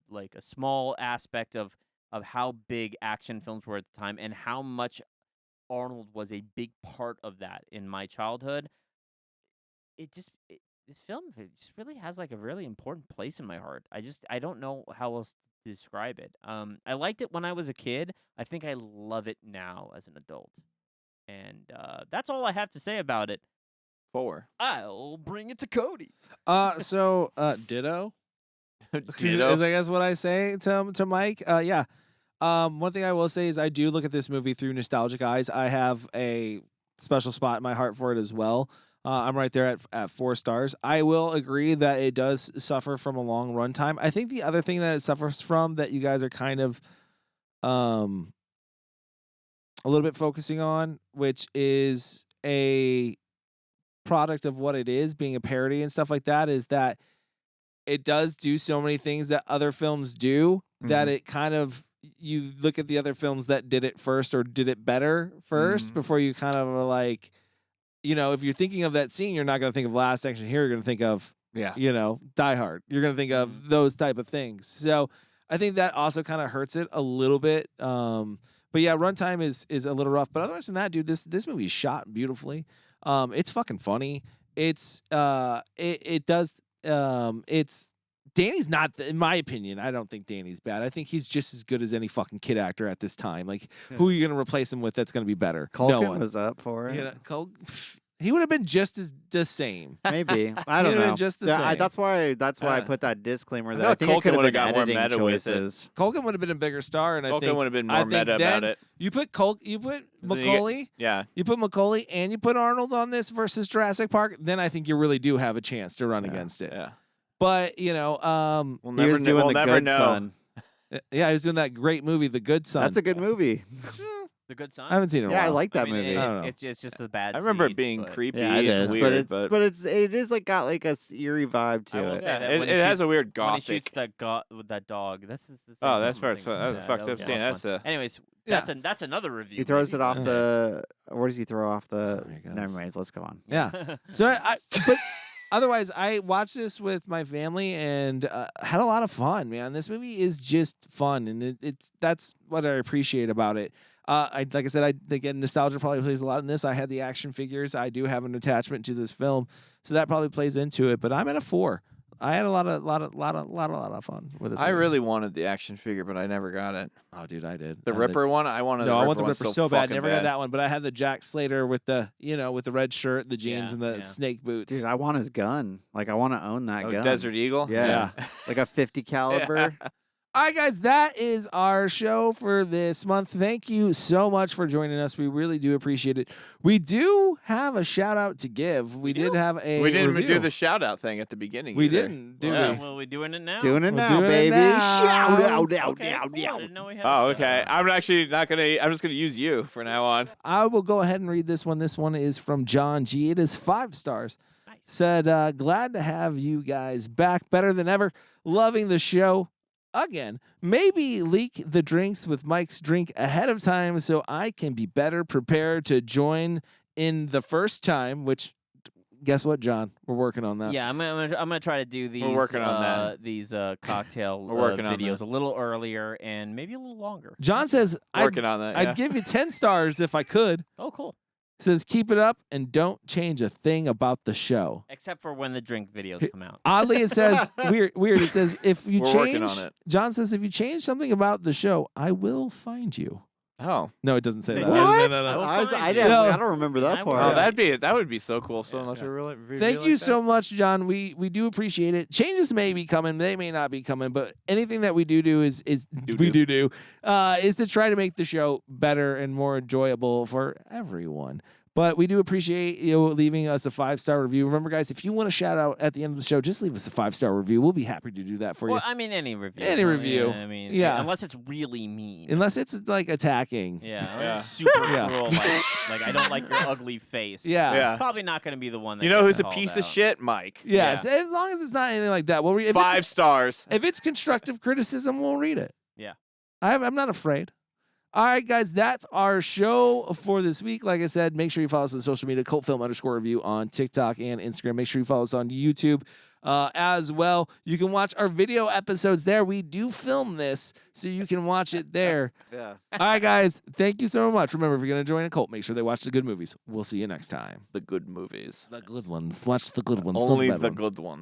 like a small aspect of how big action films were at the time and how much Arnold was a big part of that in my childhood, this film just really has like a really important place in my heart. I don't know how else to describe it. I liked it when I was a kid. I think I love it now as an adult. And that's all I have to say about it. 4. I'll bring it to Cody. So ditto. Ditto. Is I guess what I say to Mike. Yeah. One thing I will say is I do look at this movie through nostalgic eyes. I have a special spot in my heart for it as well. I'm right there at 4 stars. I will agree that it does suffer from a long runtime. I think the other thing that it suffers from that you guys are kind of a little bit focusing on, which is a product of what it is, being a parody and stuff like that, is that it does do so many things that other films do that it kind of, you look at the other films that did it first or did it better first before you kind of are like, if you're thinking of that scene, you're not going to think of Last Action Hero. You're going to think of, Die Hard. You're going to think of those type of things. So I think that also kind of hurts it a little bit. But yeah, runtime is a little rough. But otherwise from that, dude, this movie is shot beautifully. It's fucking funny. It's Danny's not, in my opinion, I don't think Danny's bad. I think he's just as good as any fucking kid actor at this time. Like, who are you going to replace him with that's going to be better? Culkin no one was up for it. He would have been just as the same. Maybe. I don't know. Just the same. That's why I put that disclaimer that I I think it could have been got more editing meta with it. choices. Culkin would have been a bigger star, and I think Culkin would have been more meta about it. You put Macaulay, you put Macaulay, and you put Arnold on this versus Jurassic Park, then I think you really do have a chance to run against it. Yeah. But He was doing The Good Son. Yeah, he was doing that great movie, The Good Son. That's a good movie. The Good Son? I haven't seen it in a while. Yeah, I like that movie. I don't know. It's just a bad I remember scene, it being but- creepy Yeah, it and is, weird, but it is like got like a eerie vibe I to will it. say that it, when it he has shoots- a weird when gothic. he shoots with that dog. That's the Oh, that's second first. thing. That's Yeah, fucked that up was scene. fun. That's a. Anyways, Yeah. that's another review. He throws maybe. it off Yeah. the. Where does he throw off the? There he goes. Never mind. Let's go on. Yeah. So but otherwise, I watched this with my family and had a lot of fun, man. This movie is just fun, and that's what I appreciate about it. Like I said, again, nostalgia probably plays a lot in this. I had the action figures. I do have an attachment to this film, so that probably plays into it. But I'm at a 4. I had a lot of fun with this. I movie. really wanted the action figure, but I never got it. Oh, dude, I did. The I had Ripper one, I wanted. No, the I Ripper want the one Ripper so bad. fucking Never got that one, but I had the Jack Slater with the red shirt, the jeans, and the Yeah. snake boots. Dude, I want his gun. Like I want to own that Oh, gun. Desert Eagle. Yeah. Like a 50 caliber. All right, guys, that is our show for this month. Thank you so much for joining us. We really do appreciate it. We do have a shout out to give. We did have a We didn't even review. do the shout out thing at the beginning. We either. didn't, do Yeah, we? well, we doing it now. Doing it We're now, doing it baby. now. Shout out, Okay, cool. I didn't know we had a Oh, shout okay. out. I'm actually not gonna. I'm just gonna use you for now on. I will go ahead and read this one. This one is from John G. It is 5 stars. Nice. Said, glad to have you guys back. Better than ever. Loving the show. Again, maybe leak the drinks with Mike's drink ahead of time so I can be better prepared to join in the first time, which, guess what, John? We're working on that. Yeah, I'm gonna try to do these. working on that. These cocktail We're working on videos that. a little earlier and maybe a little longer. John says, Working on that. I'd Yeah. give you 10 stars if I could. Oh, cool. Says, keep it up and don't change a thing about the show. Except for when the drink videos come out. Oddly, it says, weird. It says, if you We're change, working on it. John says, if you change something about the show, I will find you. Oh. No, it doesn't say that. What? No. I Yeah. don't remember that I part. Oh, will. that would be so cool. So much a really. Thank you so much, John. We do appreciate it. Changes may be coming, they may not be coming, but anything that we do is is to try to make the show better and more enjoyable for everyone. But we do appreciate you leaving us a 5-star review. Remember, guys, if you want a shout out at the end of the show, just leave us a 5-star review. We'll be happy to do that for Well, you. I mean, any review. Any review. I mean, Yeah. Unless it's really mean. Unless it's like attacking. Yeah. Yeah. Super Yeah. cruel. Like I don't like your ugly face. Yeah. Yeah. Probably not going to be the one that. You know who's gets a called piece of out. shit, Mike? Yes, as long as it's not anything like that. We'll read. If 5 it's, stars. if it's constructive criticism, we'll read it. Yeah. I'm not afraid. All right, guys, that's our show for this week. Like I said, make sure you follow us on social media, cultfilm_review on TikTok and Instagram. Make sure you follow us on YouTube as well. You can watch our video episodes there. We do film this, so you can watch it there. Yeah. All right, guys, thank you so much. Remember, if you're going to join a cult, make sure they watch the good movies. We'll see you next time. The good movies. The good ones. Watch the good ones. Only not the the bad ones. good ones.